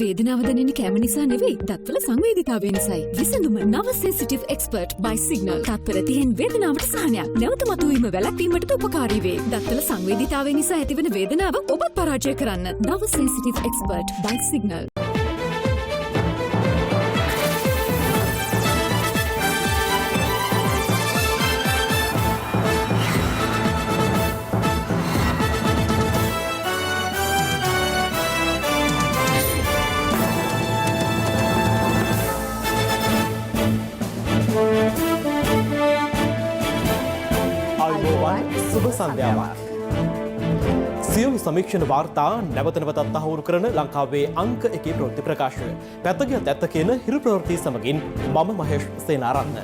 වේදනාව දැනෙන කැම නිසා නෙවෙයි දත්වල සංවේදීතාවය නිසායි. විසඳුම නව සෙන්සිටිව් එක්ස්පර්ට් by සිග්නල්. තත්පර 30න් වේදනාවට සහනයක්. නැවත මතුවීම වැළැක්වීමට උපකාරී වේ. දත්වල සංවේදීතාවය නිසා ඇතිවන වේදනාව ඔබත් පරාජය කරන්න. නව සෙන්සිටිව් එක්ස්පර්ට් by සිග්නල්. සුබ සන්ධ්‍යාවක්. සියලු සමීක්ෂණ වාර්තා නැවත නැවතත් තහවුරු කරන ලංකාවේ අංක 1 ප්‍රවෘත්ති ප්‍රකාශය. පැත්තකියත් ඇත්ත කියන හිරු ප්‍රවෘත්ති සමගින් මම මහේෂ් සේනාරත්න.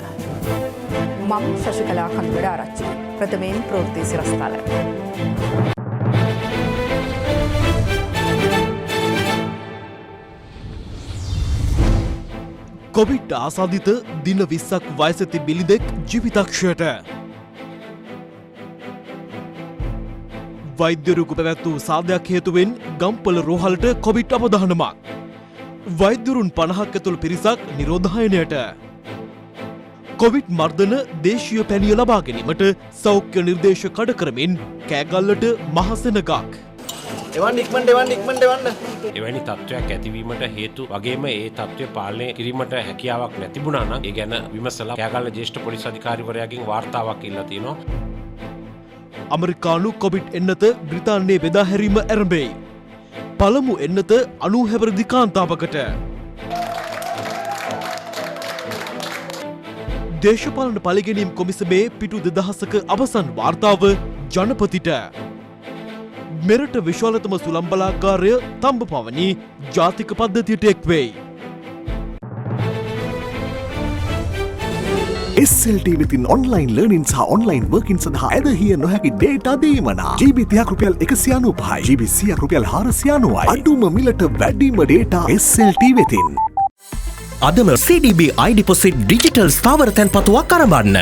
මම ශශිකලා කන්දර ආරච්චි. ප්‍රථමයෙන් ප්‍රවෘත්ති සිරස්තල. කොවිඩ් ආසාදිත දින 20ක් වයසති බිලිඳෙක් ජීවිතක්ෂයට. වෛද්‍යවරයෙකු පැවැත් වූ සාදයක් හේතුවෙන් ගම්පොළ රෝහලට කොවිඩ් අවදානමක්. වෛද්‍යවරුන් 50ක් ඇතුළු පිරිසක් නිරෝධායනයට. කොවිඩ් මර්ධන දේශීය පැණිය ලබා ගැනීමට සෞඛ්‍ය නිර්දේශ කඩ කරමින් කෑගල්ලට මහසෙනගක්. එවැනි තත්ත්වයක් ඇතිවීමට හේතු වගේම ඒ තත්ත්වය පාලනය කිරීමට හැකියාවක් නැතිබුණා නම් ඒ ගැන විමසලා කෑගල්ල ජ්‍යෙෂ්ඨ පොලිස් අධිකාරිවරයාගෙන් වාර්තාවක් ඉල්ලා තියෙනවා. අමරිකානු කොවිඩ් එන්නත බ්‍රිතාන්‍යයේ බෙදා හැරීම ඇරඹෙයි. පළමු එන්නත 90 හැවිරිදි කාන්තාවකට. දේශපාලන පළිගැනීම් කොමිසමේ පිටු 2000ක අවසන් වාර්තාව ජනපතිට. මෙරට විශ්වලතම සුළම් බලාගාරය තම්බපවණි ජාතික පද්ධතියට එක්වෙයි. SLT වෙතින් ඔන්ලයින් ලර්නින් සහ ඔන්ලයින් වර්කින් සඳහා ඇදහිය නොහැකි ඩේටා දීමනා. GB 30ක් රුපියල් 195යි. GB 100ක් රුපියල් 490යි. අඩුම මිලට වැඩිම ඩේටා SLT වෙතින්. අදම CDB iDeposit ඩිජිටල් ස්ථාවර තැන්පතුවක් අරඹන්න.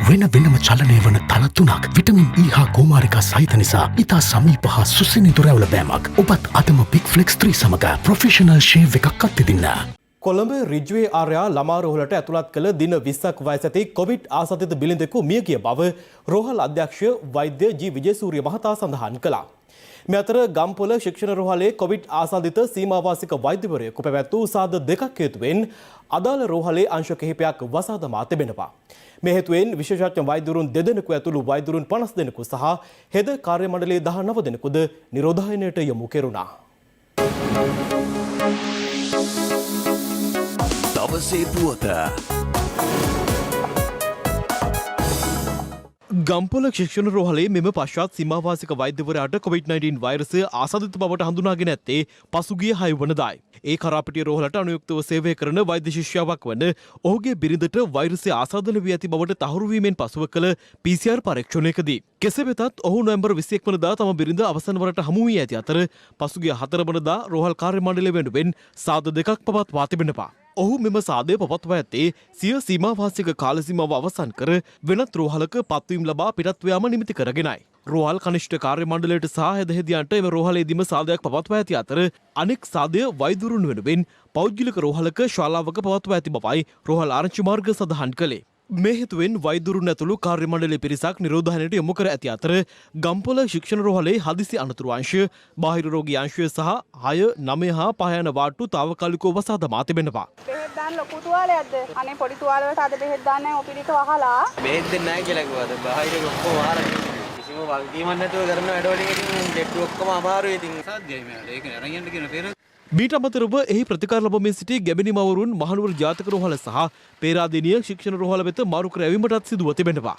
වෙන වෙනම චලනය වන තල 3ක් විටමින් E හා කුමාරිකා සහිත නිසා ඉතා සමීප හා සුසිනිඳු රැවුල බෑමක්. ඔබත් අදම Big Flex 3 සමග ප්‍රොෆෙෂනල් ෂේව් එකක් අත්විඳින්න. කොළඹ රිජ්වේ ආර්යා ළමා රෝහලට ඇතුළත් කළ දින 20ක් වයස ඇති කොවිඩ් ආසාදිත බිලිඳෙකු මිය ගිය බව රෝහල් අධ්‍යක්ෂ වෛද්‍ය ජී විජේසූරිය මහතා සඳහන් කළා. මේ අතර ගම්පොළ ශික්ෂණ රෝහලේ කොවිඩ් ආසාදිත සීමාවාසික වෛද්‍යවරයෙකු පැවැත් වූ සාද දෙකක් හේතුවෙන් අදාළ රෝහලේ අංශ කිහිපයක් වසා දමා තිබෙනවා. මේ හේතුවෙන් විශේෂඥ වෛද්‍යවරුන් 2 දෙනෙකු ඇතුළු වෛද්‍යවරුන් 50 දෙනෙකු සහ හෙද කාර්ය මණ්ඩලයේ 19 දෙනෙකුද නිරෝධායනයට යොමු කෙරුණා. දවසේ පුවත. ගම්පොළ ශික්ෂණ රෝහලේ මෙම පශ්චාත් සීමාවාසික වෛද්‍යවරයාට COVID-19 වෛරසය ආසාදිත බවට හඳුනාගෙන ඇත්තේ පසුගිය 6 වනදායි. ඒ කරාපිටිය රෝහලට අනුයුක්තව සේවය කරන වෛද්‍ය ශිෂ්‍යාවක් වන ඔහුගේ බිරිඳට වෛරසය ආසාදන වී ඇති බවට තහවුරු වීමෙන් පසුව කළ PCR පරීක්ෂණයකදී කෙසේ වෙතත් ඔහු නොවැම්බර් 21 වනදා තම බිරිඳ අවසන් වරට හමු වී ඇති අතර පසුගිය 4 වනදා රෝහල් කාර්ය මණ්ඩලය වෙනුවෙන් සාද දෙකක් පවත්වා තිබෙනවා. ඔහු මෙම සාදය පවත්වා ඇත්තේ සිය සීමාවාසික කාල සීමාව අවසන් කර වෙනත් රෝහලක පත්වීම් ලබා පිටත් යාම නිමිති කරගෙනයි. රෝහල් කනිෂ්ඨ කාර්ය මණ්ඩලයට සහ හෙදහෙදියන්ට එම රෝහලේදීම සාදයක් පවත්වා ඇති අතර අනෙක් සාදය වෛද්‍යවරුන් වෙනුවෙන් පෞද්ගලික රෝහලක ශාලාවක පවත්වා ඇති බවයි රෝහල් ආරංචි මාර්ග සඳහන් කළේ. මේ හේතුවෙන් වෛද්‍යවරුන් ඇතුළු කාර්ය මණ්ඩලයේ පිරිසක් නිරෝධායනයට යොමු කර ඇති අතර ගම්පොළ ශික්ෂණ රෝහලේ හදිසි අනතුරු අංශය, බාහිර රෝගී අංශය සහ 6, 9 හා 5 යන වාට්ටු తాවකාලිකව වසා දමා තිබෙනවා. බෙහෙත් දාන්න ලොකු තුවාලයක්ද? අනේ පොඩි තුවාල වලට අද බෙහෙත් දාන්නේ ඔපිරිට වහලා. බෙහෙත් දෙන්නේ නැහැ කියලා කිව්වද? බාහිර ඔක්කොම ආරයි. කිසිම වගකීමක් නැතුව කරන වැඩවලින් ඉතින් ඩෙට්ටු ඔක්කොම අමාරුයි ඉතින්. සාධ්‍යයි මේකට. ඒක අරන් යන්න කියන පෙර මීට අමතරව එහි ප්‍රතිකාර ලබමින් සිටි ගැබිනිමවරුන් මහනුවර ජාතික රෝහල සහ පේරාදෙණිය ශික්ෂණ රෝහල වෙත මාරු කර ඇවීමටත් සිදුව තිබෙනවා.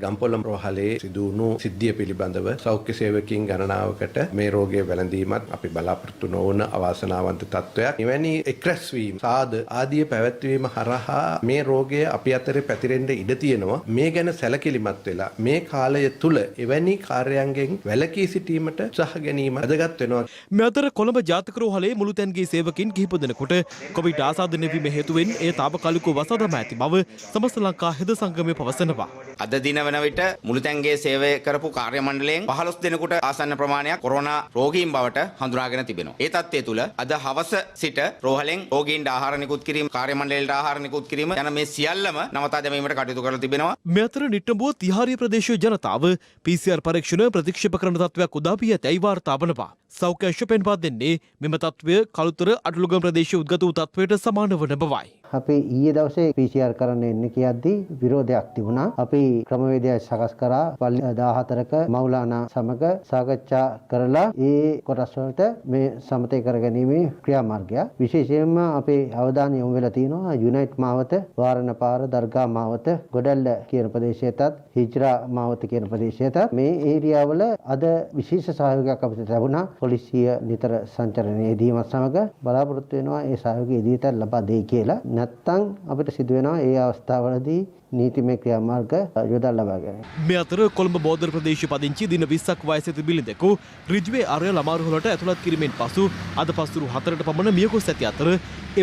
ගම්පොළ රෝහලේ සිදුවුණු සිද්ධිය පිළිබඳව සෞඛ්‍ය සේවකයන් ගණනාවකට මේ රෝගය වැළඳීමත් අපි බලාපොරොත්තු නොවන අවාසනාවන්ත තත්ත්වයක්. එවැනි එක්රැස්වීම, සාද ආදී පැවැත්වීම හරහා මේ රෝගය අපි අතරේ පැතිරෙන්න ඉඩ තියෙනවා. මේ ගැන සැලකිලිමත් වෙලා මේ කාලය තුල එවැනි කාර්යයන්ගෙන් වැළකී සිටීමට උත්සාහ ගැනීම වැදගත් වෙනවා. මේ අතර කොළඹ ජාතික රෝහලේ මුළුතැන්ගේ සේවකයන් කිහිප දෙනෙකුට කොවිඩ් ආසාදනය වීම හේතුවෙන් ඒ తాවකාලිකව වසා දමා ඇති බව සමස්ත ලංකා හෙද සංගමය පවසනවා. අද දින වන විට මුළුතැන්ගේ සේවය කරපු කාර්ය මණ්ඩලයෙන් 15 දෙනෙකුට ආසන්න ප්‍රමාණයක් කොරෝනා රෝගීන් බවට හඳුනාගෙන තිබෙනවා. ඒ තත්ත්වය තුළ අද හවස සිට රෝහලෙන් රෝගීන්ට ආහාර නිකුත් කිරීම, කාර්ය මණ්ඩලයට ආහාර නිකුත් කිරීම යන මේ සියල්ලම නවතා දැමීමට කටයුතු කරලා තිබෙනවා. මේ අතර නිට්ටඹුව තිහාරිය ප්‍රදේශීය ජනතාව PCR පරීක්ෂණ ප්‍රතික්ෂේප කරන තත්ත්වයක් උදා වී ඇතැයි වාර්තා වනවා. සෞඛ්‍ය අංශ පෙන්වා දෙන්නේ මෙම තත්ත්වය කළුතර අඩලුගම ප්‍රදේශයේ උද්ගත වූ තත්ත්වයට සමාන වන බවයි. අපි ඊයේ දවසේ PCR කරන්න එන්න කියද්දී විරෝධයක් තිබුණා. අපි ක්‍රමවේදය සකස් කරා පල්ලි 14ක මෞලානා සමග සාකච්ඡා කරලා ඒ කොටස් වලට මේ සමතේ කරගැනීමේ ක්‍රියාමාර්ගය විශේෂයෙන්ම අපේ අවධානය යොමු වෙලා තියෙනවා යුනයිට් මාවත, වාරණපාර, දර්ගා මාවත, ගොඩැල්ල කියන ප්‍රදේශයටත්, හිජ්රා මාවත කියන ප්‍රදේශයටත් මේ ඒරියාවල අද විශේෂ සහයෝගයක් අපිට ලැබුණා. පොලිසිය නිතර සංචරණයේ දීමත් සමග බලාපොරොත්තු වෙනවා ඒ සහයෝගය ඉදිරියට ලබා දෙයි කියලා. නැත්තම් අපිට සිදු වෙනවා ඒ අවස්ථාවලදී නීතිමය ක්‍රියාමාර්ග යොදා ලබා ගැනීම. මේ අතර කොළඹ බෝධර ප්‍රදේශයේ පදිංචි දින 20ක් වයස ඇති බිලිඳෙකු රිජ්වේ ආර්ය ළමාරුහලට ඇතුළත් කිරීමෙන් පසු අද පස්වරු 4ට පමණ මියගොස් ඇති අතර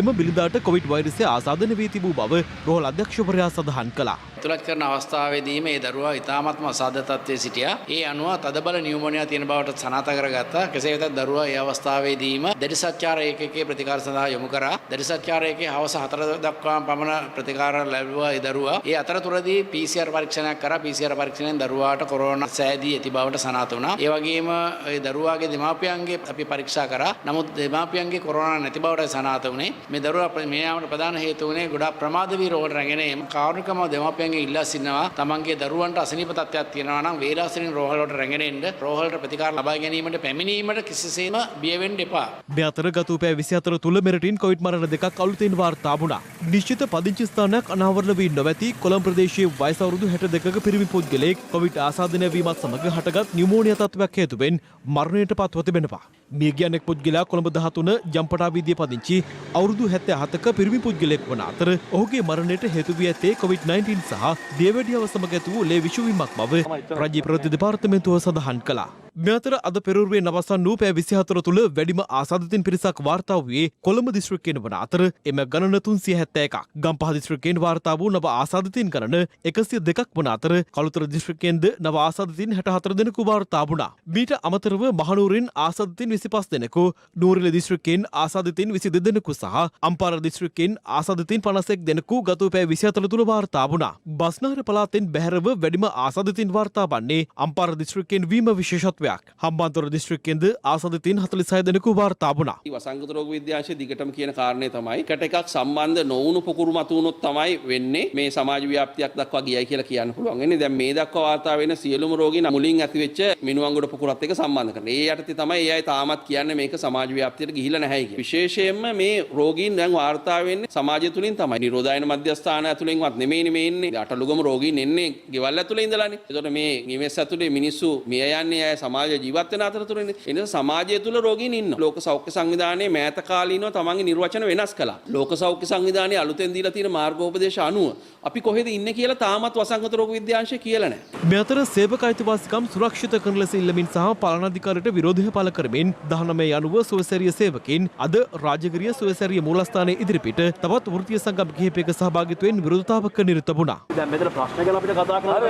එම බිලිඳාට කොවිඩ් වෛරසය ආසාදනය වී තිබූ බව රෝහල අධ්‍යක්ෂවරයා සඳහන් කළා. ඇතුළත් කරන අවස්ථාවේදීම ඒ දරුවා ඉතාමත්ම අසාධ්‍ය තත්ත්වයේ සිටියා. ඒ අනුව තදබල නියුමෝනියා තියෙන බවට සනාථ කරගත්තා. කෙසේ වෙතත් දරුවා ඒ අවස්ථාවේදීම දැඩිසත්චාර ඒකකයේ ප්‍රතිකාර සඳහා යොමු කරා. දැඩිසත්චාර ඒකකයේ හවස 4 දක්වා පමණ ප්‍රතිකාර ලැබුවා ඒ දරුවා. ඒ අතරතුරදී PCR පරීක්ෂණයක් කරා. PCR පරීක්ෂණයෙන් දරුවාට කොරෝනා සෑදී ඇති බවට සනාථ වුණා. ඒ වගේම ඒ දරුවාගේ දෙමාපියන්ගේ අපි පරීක්ෂා කරා. නමුත් දෙමාපියන්ගේ කොරෝනා නැති බවට සනාථ වුණේ. මේ දරුවා මේ යාමට ප්‍රධාන හේතුව වුණේ ගොඩාක් ප්‍රමාද වී රෝහලට රැගෙන ඒම. කාරුණිකම දෙමාපියන්ගේ ඉල්ලා සිටිනවා තමන්ගේ දරුවන්ට අසනීප තත්ත්වයක් තියෙනවා නම් වේලාසනින් රෝහලට රැගෙන එන්න රෝහලට ප්‍රතිකාර ලබා ගැනීමට පැමිණීමට කිසිසේම බිය වෙන්න එපා. මේ අතර ගත වූ පැය 24 තුල මෙරටින් කොවිඩ් මරණ දෙකක් අලුතෙන් වාර්තා වුණා. නිශ්චිත පදිංචි ස්ථානයක් අනාවරණ වී නොමැති කොළඹ ප්‍රදේශයේ වයස අවුරුදු 62ක පිරිමි පුද්ගලයෙක් කොවිඩ් ආසාදනය වීමත් සමග හටගත් නියුමෝනියා තත්ත්වයක් හේතුවෙන් මරණයට පත්ව තිබෙනවා. මිය ගිය අනෙක් පුද්ගලයා කොළඹ 13 ජම්පටා වීදියේ පදිංචි අවුරුදු 77ක පිරිමි පුද්ගලයෙක් වන අතර ඔහුගේ මරණයට හේතු වී ඇත්තේ COVID-19 සහ දියවැඩියාව සමග ඇති වූ ලේ විෂවීමක් බව රාජ්‍ය ප්‍රවෘත්ති දෙපාර්තමේන්තුව සඳහන් කළා. මේ අතර අද පෙරවරුවේ අවසන් වූ පැය 24 තුළ වැඩිම ආසාදිතින් පිරිසක් වාර්තා වූයේ කොළඹ දිස්ත්‍රික්කයෙන් වන අතර එම ගණන 371ක්. ගම්පහ දිස්ත්‍රික්කයෙන් වාර්තා වූ නව ආසාදිතින් ගණන 102ක් වන අතර කළුතර දිස්ත්‍රික්කයෙන්ද නව ආසාදිතින් 64 දෙනෙකු වාර්තා වුණා. මීට අමතරව මහනුවරින් ආසාදිතින් 25 දෙනෙකු, නූරිල දිස්ත්‍රික්කයෙන් ආසාදිතින් 22 දෙනෙකු සහ අම්පාර දිස්ත්‍රික්කයෙන් ආසාදිතින් 51 දෙනෙකු ගත වූ පැය 24 තුළ වාර්තා වුණා. බස්නාහිර පළාතෙන් බැහැරව වැඩිම ආසාදිතින් වාර්තා වන්නේ අම්පාර දිස්ත්‍රික්කයෙන් වීම විශේෂත්වයක්. හම්බන්තොට දිස්ත්‍රික්කයෙන්ද ආසාදිතින් 46 දෙනෙකු වාර්තා වුණා. වසංගත රෝග විද්‍යාංශයේ දිගටම කියන කාරණේ තමයි එකට එකක් සම්බන්ධ නොවුණු පොකුරු මතු වුණොත් තමයි වෙන්නේ මේ සමාජ ව්‍යාප්තියක් දක්වා ගියයි කියලා කියන්න පුළුවන්. එන්නේ දැන් මේ දක්වා වාර්තා වෙන සියලුම රෝගීන් මුලින් ඇතිවෙච්ච මිනුවන්ගොඩ පොකුරත් එක්ක සම්බන්ධ කරන. ඒ යටතේ තමයි ඒ අය තාමත් කියන්නේ මේක සමාජ ව්‍යාප්තියට ගිහිලා නැහැ කියලා. විශේෂයෙන්ම මේ රෝගීන් දැන් වාර්තා වෙන්නේ සමාජය තුලින් තමයි. නිරෝධායන මධ්‍යස්ථාන ඇතුලෙන්වත් නෙමෙයිනේ මේ ඉන්නේ. අටලුගම රෝගීන් එන්නේ ගෙවල් ඇතුලේ ඉඳලානේ. ඒතකොට මේ නිවෙස් ඇතුලේ මිනිස්සු මිය යන්නේ අය සමාජ ජීවත් වෙන අතරතුරනේ. ඒ නිසා සමාජය තුල රෝගීන් ඉන්නවා. ලෝක සෞඛ්‍ය සංවිධානයේ මෑත කාලීනව තමන්ගේ නිර්වචන වෙනස් කළා. ලෝක සෞඛ්‍ය සංවිධානයේ අලුතෙන් දීලා තියෙන මාර්ගෝපදේශ අනුව අපි කොහෙද ඉන්නේ කියලා තාමත් වසංගත රෝග විද්‍යාංශය කියලා නැහැ. මේ අතර සේවක අයිතිවාසිකම් සුරක්ෂිත කරන ලෙස ඉල්ලමින් සහ පාලනාධිකාරියට විරෝධය පළ කරමින් 19 යනුව සුවසැරිය සේවකයින් අද රාජගිරිය සුවසැරිය මූලස්ථානයේ ඉදිරිපිට තවත් වෘත්තීය සංගම් කිහිපයක සහභාගීත්වයෙන් විරෝධතාවක නිරත වුණා. දැන් මෙතන ප්‍රශ්න ගැන අපිට කතා කරන්න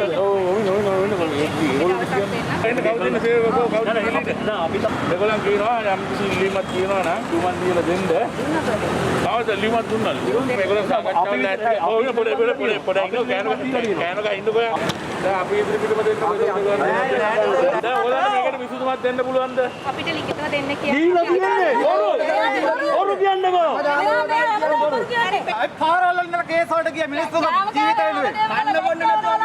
අපිට දෙගොල්ලන් කියනවා යම් කිසි ඉල්ලීමක් කියනවා නම් තුමන් දීලා දෙන්න. තාවද ඉල්ලීමක් දුන්නා. මේගොල්ලෝ සාකච්ඡා නැත්නම් ඔව් පොඩ කෑනක ඉන්නකෝ. දැන් අපි ඉදිරිපිටම දෙන්න දැන් ඔයාලා මේකට විසඳුමක් දෙන්න පුළුවන්ද? අපිට ලිඛිතව දෙන්න කියලා. ඔරු කියන්නකෝ. පාරවල් කේස් වලට ගිය මිනිස්සු ජීවිතය වෙනුවෙන් කන්න බොන්න නැතුව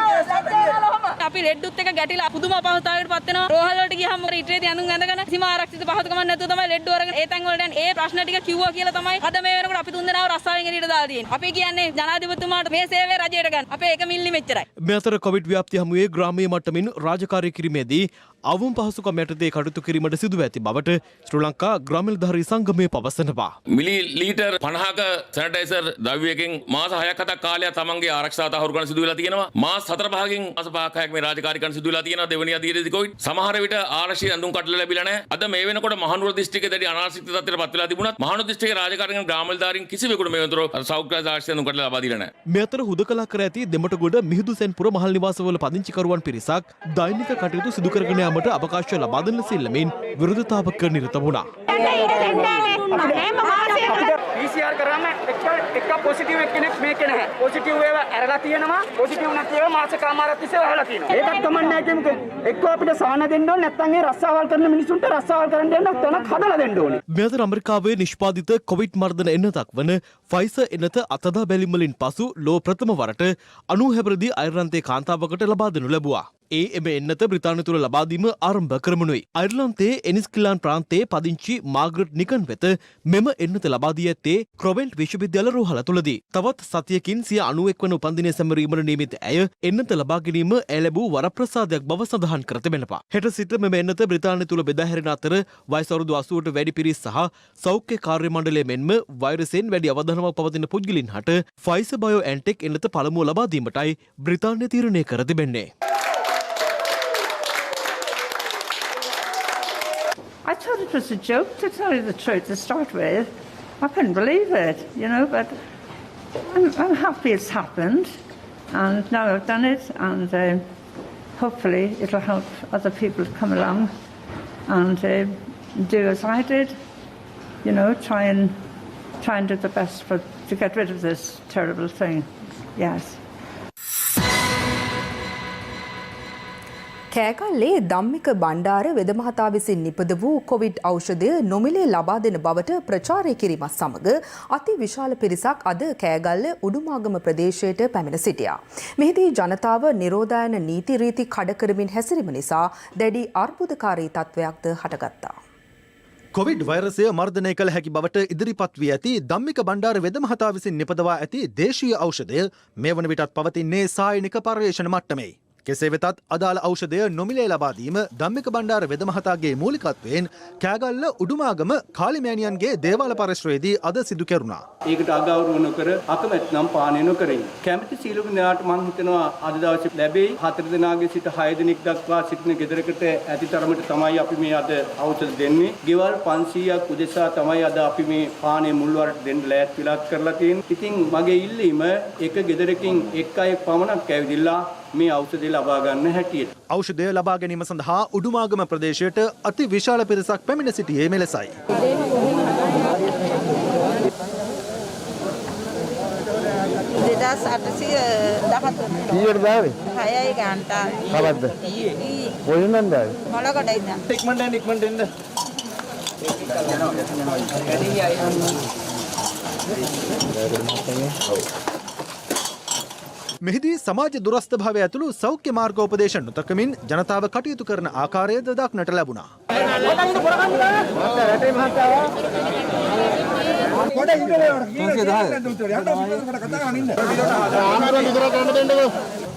අපි ලෙඩ්ඩුත් එක ගැටිලා පුදුම අපහසුතාවයකට පත් වෙනවා. රෝහල් වලට ගියාම ඉටරේ යනුන් ඇඳගෙන කිසිම ආරක්ෂිත පහසුකමක් නැතුව තමයි ලෙඩ්ඩු අරගෙන ඒ තැන් වලට යන්නේ. ඒ ප්‍රශ්න ටික කිව්වා කියලා තමයි අද මේ වෙනකොට අපි තුන්දෙනාව රස්සාවෙන් එළියට දාලා තියෙන්නේ. අපි කියන්නේ ජනාධිපතිතුමාට මේ සේවය රජයට ගන්න. අපේ එක මිල්ලි මෙච්චරයි. මේ අතර කොවිඩ් ව්‍යාප්තිය හමුවේ ග්‍රාමීය මට්ටමින් රාජකාරී කිරීමේදී අවම පහසුකම් යටතේ කටයුතු කිරීමට සිදුව ඇති බවට ශ්‍රී ලංකා ග්‍රාමීණධාරී සංගමය පවසනවා. මිලි ලීටර් 50ක සැනිටයිසර් ද්‍රව්‍යයකින් මාස 6ක් කාලයක් තමන්ගේ ආරක්ෂාව තහවුරු කරන්න සිදු වෙලා තියෙනවා. මාස 4 5කින් මාස 5ක් 6ක් මේ රාජකාරී කරන්න සිදු වෙලා තියෙනවා. දෙවැනි අධීරයේදී කොවිඩ් සමහර විට ආරක්ෂිත ඇඳුම් කඩලා ලැබිලා නැහැ. අද මේ වෙනකොට මහනුවර දිස්ත්‍රික්කයේ දැඩි අනාරක්ෂිත තත්ත්වයට පත් වෙලා තිබුණත් මහනුවර දිස්ත්‍රික්කයේ රාජකාරීන් ග්‍රාමවලධාරීන් කිසිවෙකුට මේ වතුර සෞඛ්‍ය ආරක්ෂිත ඇඳුම් කඩලා ලබා දීලා නැහැ. මේ අතර හුදකලා කර ඇති දෙමටගොඩ මිහිඳුසැන්පුර මහල් නිවාසවල පදිංචිකරුවන් පිරිසක් දෛනික කටයුතු සිදු කරගෙන යාමට අවකාශ ලබා දෙන සිල්ලමින් විරෝධතාවක නිරත වුණා. PCR කරාම එක පොසිටිව් එක්කෙනෙක් මේකේ නැහැ. පොසිටිව් ඒවා ඇරලා තියෙනවා. පොසිටිව් නැති ඒවා මාසකමාරක් තිස්සේ වහලා තියෙනවා. ඒකත් කමන්නේ නැහැ කෙනෙක්. එක්ක අපිට සාහන දෙන්න ඕනේ නැත්නම් ඒ රස්සාවල් කරන මිනිසුන්ට රස්සාවල් කරන්න දෙන්න තැනක් හදලා දෙන්න ඕනේ. මේ අතර ඇමරිකාවේ නිෂ්පාදිත කොවිඩ් මර්ධන එන්නතක් වන ෆයිසර් එන්නත අතදා බැලීම් වලින් පසු ලෝ ප්‍රථම වරට 90 දී අයර්ලන්තයේ කාන්තාවකට ලබා දෙනු ලැබුවා. එම එන්නත බ්‍රිතාන්‍ය තුළ ලබා දීම ආරම්භ කරමුණුයි. අයර්ලන්තයේ එනිස්කිලාන් ප්‍රාන්තයේ පදිංචි මාග්‍රට් නිකන් වෙත මෙම එන්නත ලබා දී ඇත්තේ ක්‍රොවෙන්ට් විශ්වවිද්‍යාල රෝහල තුලදී. තවත් සතියකින් 91 වන උපන්දිනය සැමරීමට නියමිත ඇය එන්නත ලබා ගැනීම ඇය ලැබූ වරප්‍රසාදයක් බව සඳහන් කර තිබෙනවා. හෙට සිට මෙම එන්නත බ්‍රිතාන්‍ය තුල බෙදා හැරෙන අතර වයස අවුරුදු 80ට වැඩි පිරිස් සහ සෞඛ්‍ය කාර්ය මණ්ඩලය මෙන්ම වෛරසයෙන් වැඩි අවධානමක් පවතින පුද්ගලයන් හට ෆයිසර් බයෝඑන්ටෙක් එන්නත පළමුව ලබා දීමටයි බ්‍රිතාන්‍ය තීරණය කර තිබෙන්නේ. I thought it was a joke, to tell you the truth, to start with. I couldn't believe it, but I'm happy it's happened, and now I've done it, and hopefully it'll help other people to come along and do as I did, try and do the best to get rid of this terrible thing. Yes. Kegalle Dhammika Bandara වෙද මහතා විසින් නිපද වූ Covid ඖෂධය නොමිලේ ලබා දෙන බවට ප්‍රචාරය කිරීමත් සමග අති විශාල පිරිසක් අද කෑගල්ල උඩුමාගම ප්‍රදේශයට පැමිණ සිටියා. මෙහිදී ජනතාව නිරෝධායන නීති රීති කඩ කරමින් හැසිරීම නිසා දැඩි අර්බුදකාරී තත්ත්වයක්ද හටගත්තා. කොවිඩ් වෛරසය මර්ධනය කළ හැකි බවට ඉදිරිපත් වී ඇති ධම්මික බණ්ඩාර වෙද මහතා විසින් නිපදවා ඇති දේශීය ඖෂධය මේ වන විටත් පවතින්නේ සායනික පර්යේෂණ මට්ටමේ. කෙසේ වෙතත් අදාළ ඖෂධය නොමිලේ ලබා දීම ධම්මික බණ්ඩාර වෙද මහතාගේ මූලිකත්වයෙන් කෑගල්ල උඩුමාගම කාලිමෑණියන්ගේ දේවාල පරිශ්‍රයේදී අද සිදු කෙරුණා. ඒකට අගෞරව නොකර අකමැතිනම් පානය නොකරින්. කැමති සියලුම දෙනාට මම හිතනවා අද දවසේ ලැබෙයි 4 දෙනාගේ සිට 6 දෙනෙක් දක්වා සිටින ගෙදරකට ඇති තරමට තමයි අපි මේ අද ඖෂධ දෙන්නේ. ගෙවල් 500ක් උදෙසා තමයි අද අපි මේ පානය මුල්වරට දෙන්න ලෑස්තිලා කරලා තියෙන්නේ. ඉතින් මගේ ඉල්ලීම එක ගෙදරකින් එක් අයෙක් පමණක් ඇවිදilla මේ ඖෂධය ලබා ගන්න හැටියට. ඖෂධය ලබා ගැනීම සඳහා උඩුමාගම ප්‍රදේශයට අති විශාල පිරිසක් පැමිණ සිටියේ මෙලෙසයි. 2814 ඊයට දාවේ 6යි ගාන්ටාවේ කවද්ද ඊයේ කොහෙන්ද දාවේ මොලකට ඉඳන් ඉක්මනට එන්න මෙහිදී සමාජ දුරස්ථ භාවය ඇතුළු සෞඛ්‍ය මාර්ගෝපදේශ නොතකමින් ජනතාව කටයුතු කරන ආකාරයද දක්නට ලැබුණා.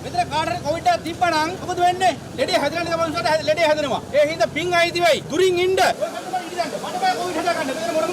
මෙතන කාටරි කොවිඩ් එක තිබ්බනම් මොකද වෙන්නේ? ලෙඩේ හැදෙන ගමන්සට ලෙඩේ හැදෙනවා. ඒ හින්දා පිං අයිති වෙයි. දුරින් ඉන්න. මට බය කොවිඩ් හදා ගන්න. මෙතන මොන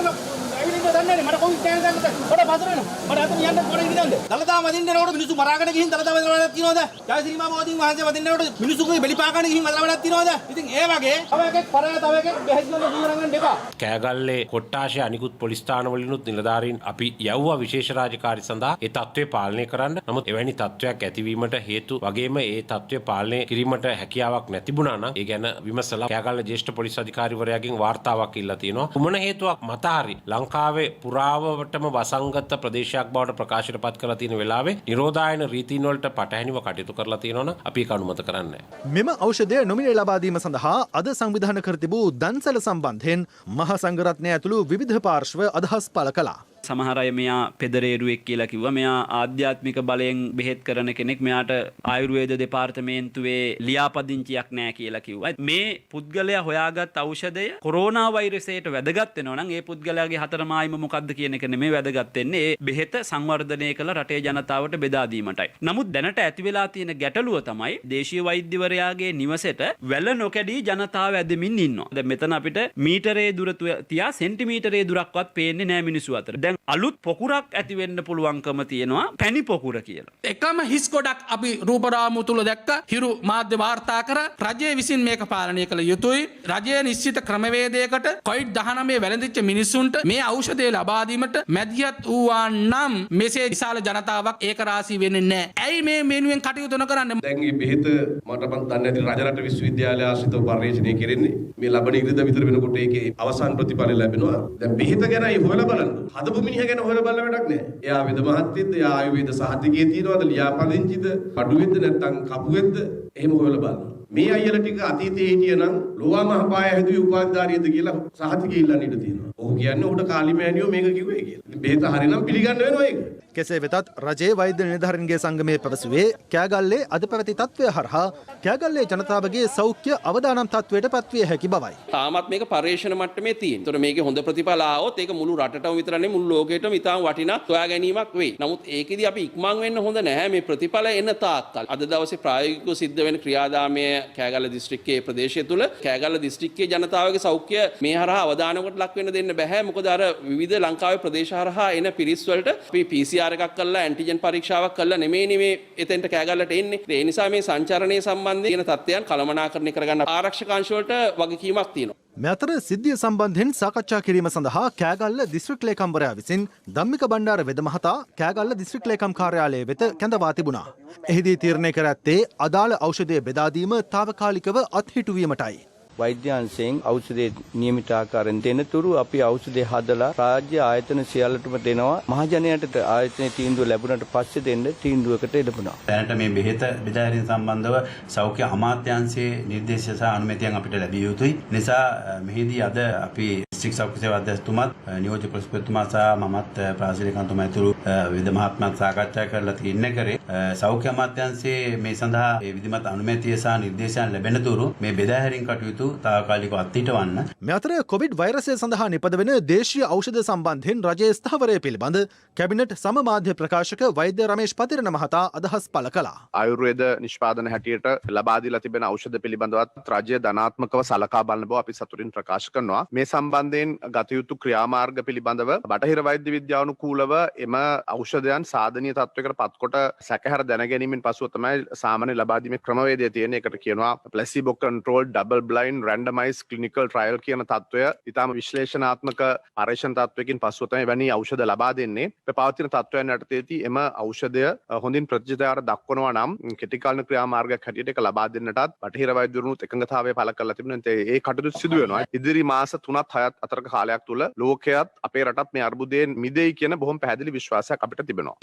ඇවිලින්ද දන්නේ නැහැ. මට කොවිඩ් ගන්න ගන්නද? පොඩ පතර වෙනවා. මට අතන යන්න පොඩ ඉඳන්ද. දලදා මදින්න නෝඩ මිනිස්සු මරාගෙන ගිහින් දලදා මදින්නවද තියනවද? ජයසිරිමා මොදින් වහන්සේ මදින්න නෝඩ මිනිස්සුගේ බෙලිපාගෙන ගිහින් මදලවඩක් තියනවද? ඉතින් ඒ වගේ තව එකෙක් පරාය තව එකෙක් බෙහෙත් වල දීරන් ගන්න එපා. කෑගල්ලේ කොට්ටාශය අනිකුත් පොලිස් ස්ථානවලිනුත් නිලධාරීන් අපි යවුවා විශේෂ රාජකාරී සඳහා ඒ තත්ත්වය පාලනය කරන්න. නමුත් එවැනි තත්ත්වයක් ඇතිවීමට හේතු වගේම ඒ තත්ත්වය පාලනය කිරීමට හැකියාවක් නැතිබුණා නම් ඒ ගැන විමසලා කෑගල්ල ජ්‍යෙෂ්ඨ පොලිස් අධිකාරිවරයාගෙන් වාර්තාවක් ඉල්ලා තියෙනවා. කුමන හේතුවක් මත හරි ලංකාවේ පුරාවටම වසංගත ප්‍රදේශයක් බවට ප්‍රකාශයට පත් කරලා තියෙන වෙලාවේ නිරෝධායන රීතීන් වලට පටහැනිව කටයුතු කරලා තියෙනවනම් අපි ඒක අනුමත කරන්නේ නැහැ. මෙම ඖෂධය නොමිලේ ලබා දීම සඳහා අද සංවිධානය කර තිබූ දන්සැල සම්බන්ධයෙන් මහා සංඝරත්නය ඇතුළු විවිධ පාර්ශ්ව අදහස් පළ කළා. සමහර අය මෙයා පෙදරේරුවෙක් කියලා කිව්වා. මෙයා ආධ්‍යාත්මික බලයෙන් බෙහෙත් කරන කෙනෙක්. මෙයාට ආයුර්වේද දෙපාර්තමේන්තුවේ ලියාපදිංචියක් නැහැ කියලා කිව්වා. මේ පුද්ගලයා හොයාගත් ඖෂධය කොරෝනා වෛරසයට වැදගත් වෙනවා නම් ඒ පුද්ගලයාගේ හතරමායිම මොකක්ද කියන එක නෙමෙයි වැදගත් වෙන්නේ. ඒ බෙහෙත සංවර්ධනය කළ රටේ ජනතාවට බෙදා දීමටයි. නමුත් දැනට ඇති වෙලා තියෙන ගැටලුව තමයි දේශීය වෛද්‍යවරයාගේ නිවසේට වැල නොකැඩී ජනතාව ඇදමින් ඉන්නවා. දැන් මෙතන අපිට මීටරේ දුර තියා සෙන්ටිමීටරේ දුරක්වත් පේන්නේ නැහැ මිනිස්සු අතර. දැන් අලුත් පොකුරක් ඇති වෙන්න පුළුවන්කම තියෙනවා පැණි පොකුර කියලා. එකම හිස් ගොඩක් අපි රූපරාමු තුල දැක්ක හිරු මාධ්‍ය වාර්තා කර රජය විසින් මේක පාලනය කළ යුතුයි. රජයේ නිශ්චිත ක්‍රමවේදයකට COVID-19 වැළඳිච්ච මිනිසුන්ට මේ ඖෂධය ලබා දීමට මැදිහත් වූවා නම් මෙසේ විශාල ජනතාවක් ඒක රාශී වෙන්නේ නැහැ. ඇයි මේ මෙනුවෙන් කටයුතු නොකරන්නේ? දැන් මේ බෙහෙත මට මන් දන්නේ නැති රජරට විශ්වවිද්‍යාලය ආශ්‍රිතව පර්යේෂණය කෙරෙන්නේ. මේ ලබන ඉරිදා විතර වෙනකොට ඒකේ අවසාන ප්‍රතිඵල ලැබෙනවා. දැන් බෙහෙත ගැනයි හොයලා බලන්න. හදපු මිනිහ ගැන හොයලා බලන්න වැඩක් නැහැ. එයා වෙද මහත්යෙක්ද, එයා ආයුර්වේද සහතිකයේ තියනවාද, ලියාපදිංචිද, අඩුවෙද්ද නැත්නම් කපුවෙද්ද, එහෙම හොයලා බලන්න. මේ අයියලා ටික අතීතයේ හිටියනම් ලෝවා මහපාය හැදුවේ උපාධිධාරියද කියලා සහතිකය ඉල්ලන්න ඉඩ තියෙනවා. ඔහු කියන්නේ උඩ කාලිමෑනියෝ මේක කිව්වේ කියලා. බෙහෙත හරිනම් පිළිගන්න වෙනවා ඒක. කෙසේ වෙතත් රජයේ වෛද්‍ය නිලධාරීන්ගේ සංගමයේ පැවසුවේ කෑගල්ලේ අද පැවති තත්ත්වය හරහා කෑගල්ලේ ජනතාවගේ සෞඛ්‍ය අවදානම් තත්ත්වයට පත්විය හැකි බවයි. තාමත් මේක පර්යේෂණ මට්ටමේ තියෙන. ඒතර මේකේ හොඳ ප්‍රතිඵල ආවොත් ඒක මුළු රටටම විතර නෙමෙයි මුළු ලෝකෙටම ඉතාම වටිනා සොයා ගැනීමක් වෙයි. නමුත් ඒකෙදි අපි ඉක්මන් වෙන්න හොඳ නැහැ මේ ප්‍රතිඵල එන තාක්කල්. අද දවසේ ප්‍රායෝගිකව සිද්ධ වෙන ක්‍රියාදාමය කෑගල්ල දිස්ත්‍රික්කයේ ප්‍රදේශය තුල කෑගල්ල දිස්ත්‍රික්කයේ ජනතාවගේ සෞඛ්‍ය මේ හරහා අවදානමකට ලක් වෙන්න දෙන්න බෑ. මොකද අර විවිධ ලංකාවේ ප්‍රදේශ හරහා එන පිරිස් වලට අපි PCR එකක් කරලා ඇන්ටිජන් පරීක්ෂාවක් කරලා නෙමෙයි මේ එතෙන්ට කෑගල්ලට එන්නේ. ඒ නිසා මේ සංචාරණය සම්බන්ධයෙන් තත්ත්වයන් කළමනාකරණය කරගන්න ආරක්ෂක අංශ වලට වගකීමක් තියෙනවා. මේ අතර සිද්ධිය සම්බන්ධයෙන් සාකච්ඡා කිරීම සඳහා කෑගල්ල දිස්ත්‍රික් ලේකම්වරයා විසින් ධම්මික බණ්ඩාර වෙද මහතා කෑගල්ල දිස්ත්‍රික් ලේකම් කාර්යාලය වෙත කැඳවා තිබුණා. එහිදී තීරණය කර ඇත්තේ අදාළ ඖෂධය බෙදා දීම තාවකාලිකව අත්හිටුවීමටයි. වෛද්‍යාංශයෙන් ඖෂධය නියමිත ආකාරයෙන් දෙනතුරු අපි ඖෂධය හදලා රාජ්‍ය ආයතන සියල්ලටම දෙනවා. මහජනයාට ආයතනයේ තීන්දුව ලැබුණාට පස්සේ දෙන්න තීන්දුවකට එළඹුණා. දැනට මේ බෙහෙත බෙදා හැරීම සම්බන්ධව සෞඛ්‍ය අමාත්‍යාංශයේ නිර්දේශ සහ අනුමැතියන් අපිට ලැබිය යුතුයි. නිසා මෙහිදී අද අපි දිස්ත්‍රික් සෞඛ්‍ය සේවා අධ්‍යක්ෂතුමාත් නියෝජ්‍ය පොලිස්පතිතුමා සහ මමත් ප්‍රාදේශීයකන්තුමා ඇතුළු වෙද මහත්මයාත් සාකච්ඡා කරලා තීරණය කරේ සෞඛ්‍ය අමාත්‍යාංශයේ මේ සඳහා විධිමත් අනුමැතිය සහ නිර්දේශයන් ලැබෙන තුරු මේ බෙදා හැරීම කටයුතු තාවකාලිකව අත්හිටවන්න. මේ අතර කොවිඩ් වෛරසය සඳහා නිපදවෙන දේශීය ඖෂධ සම්බන්ධයෙන් රජයේ ස්ථාවරය පිළිබඳ කැබිනට් සම මාධ්‍ය ප්‍රකාශක වෛද්‍ය රමේෂ් පතිරණ මහතා අදහස් පළ කළා. ආයුර්වේද නිෂ්පාදන හැටියට ලබා දීලා තිබෙන ඖෂධ පිළිබඳවත් රජය ධනාත්මකව සලකා බලන බව අපි සතුටින් ප්‍රකාශ කරනවා. මේ සම්බන්ධයෙන් ගත යුතු ක්‍රියාමාර්ග පිළිබඳව බටහිර වෛද්‍ය විද්‍යානුකූලව එම ඖෂධයන් සාධනීය තත්වයකට පත්කොට සැකහැර දැනගැනීමෙන් පසුව තමයි සාමාන්‍ය ලබා දීමේ ක්‍රමවේදය තියෙන. ඒකට කියනවා ප්ලැසිබෝ කන්ට්‍රෝල්ඩ් ඩබල් බ්ලයින්ඩ් රැන්ඩමයිස් ක්ලිනිකල් ට්‍රයල් කියන තත්වය. ඉතාම විශ්ලේෂණාත්මක පරීක්ෂණ තත්වයකින් පසුව තමයි වැනි ඖෂධ ලබා දෙන්නේ. පවතින තත්වයන් යටතේදී එම ඖෂධය හොඳින් ප්‍රතිචාර දක්වනවා නම් කෙටිකාලීන ක්‍රියාමාර්ගයක් හැටියට ඒක ලබා දෙන්නටත් බටහිර වෛද්‍යවරුන්ත් එකඟතාවය පළ කරලා තිබෙනවා. ඒ කටයුතු සිදු වෙනවා. ඉදිරි මාස 3ත් 6ත් අතරක කාලයක් තුල ලෝකයේත් අපේ රටත් මේ අර්බුදයෙන් මිදෙයි කියන බොහොම පැහැදිලි විශ්වාසයක් අපිට තිබෙනවා.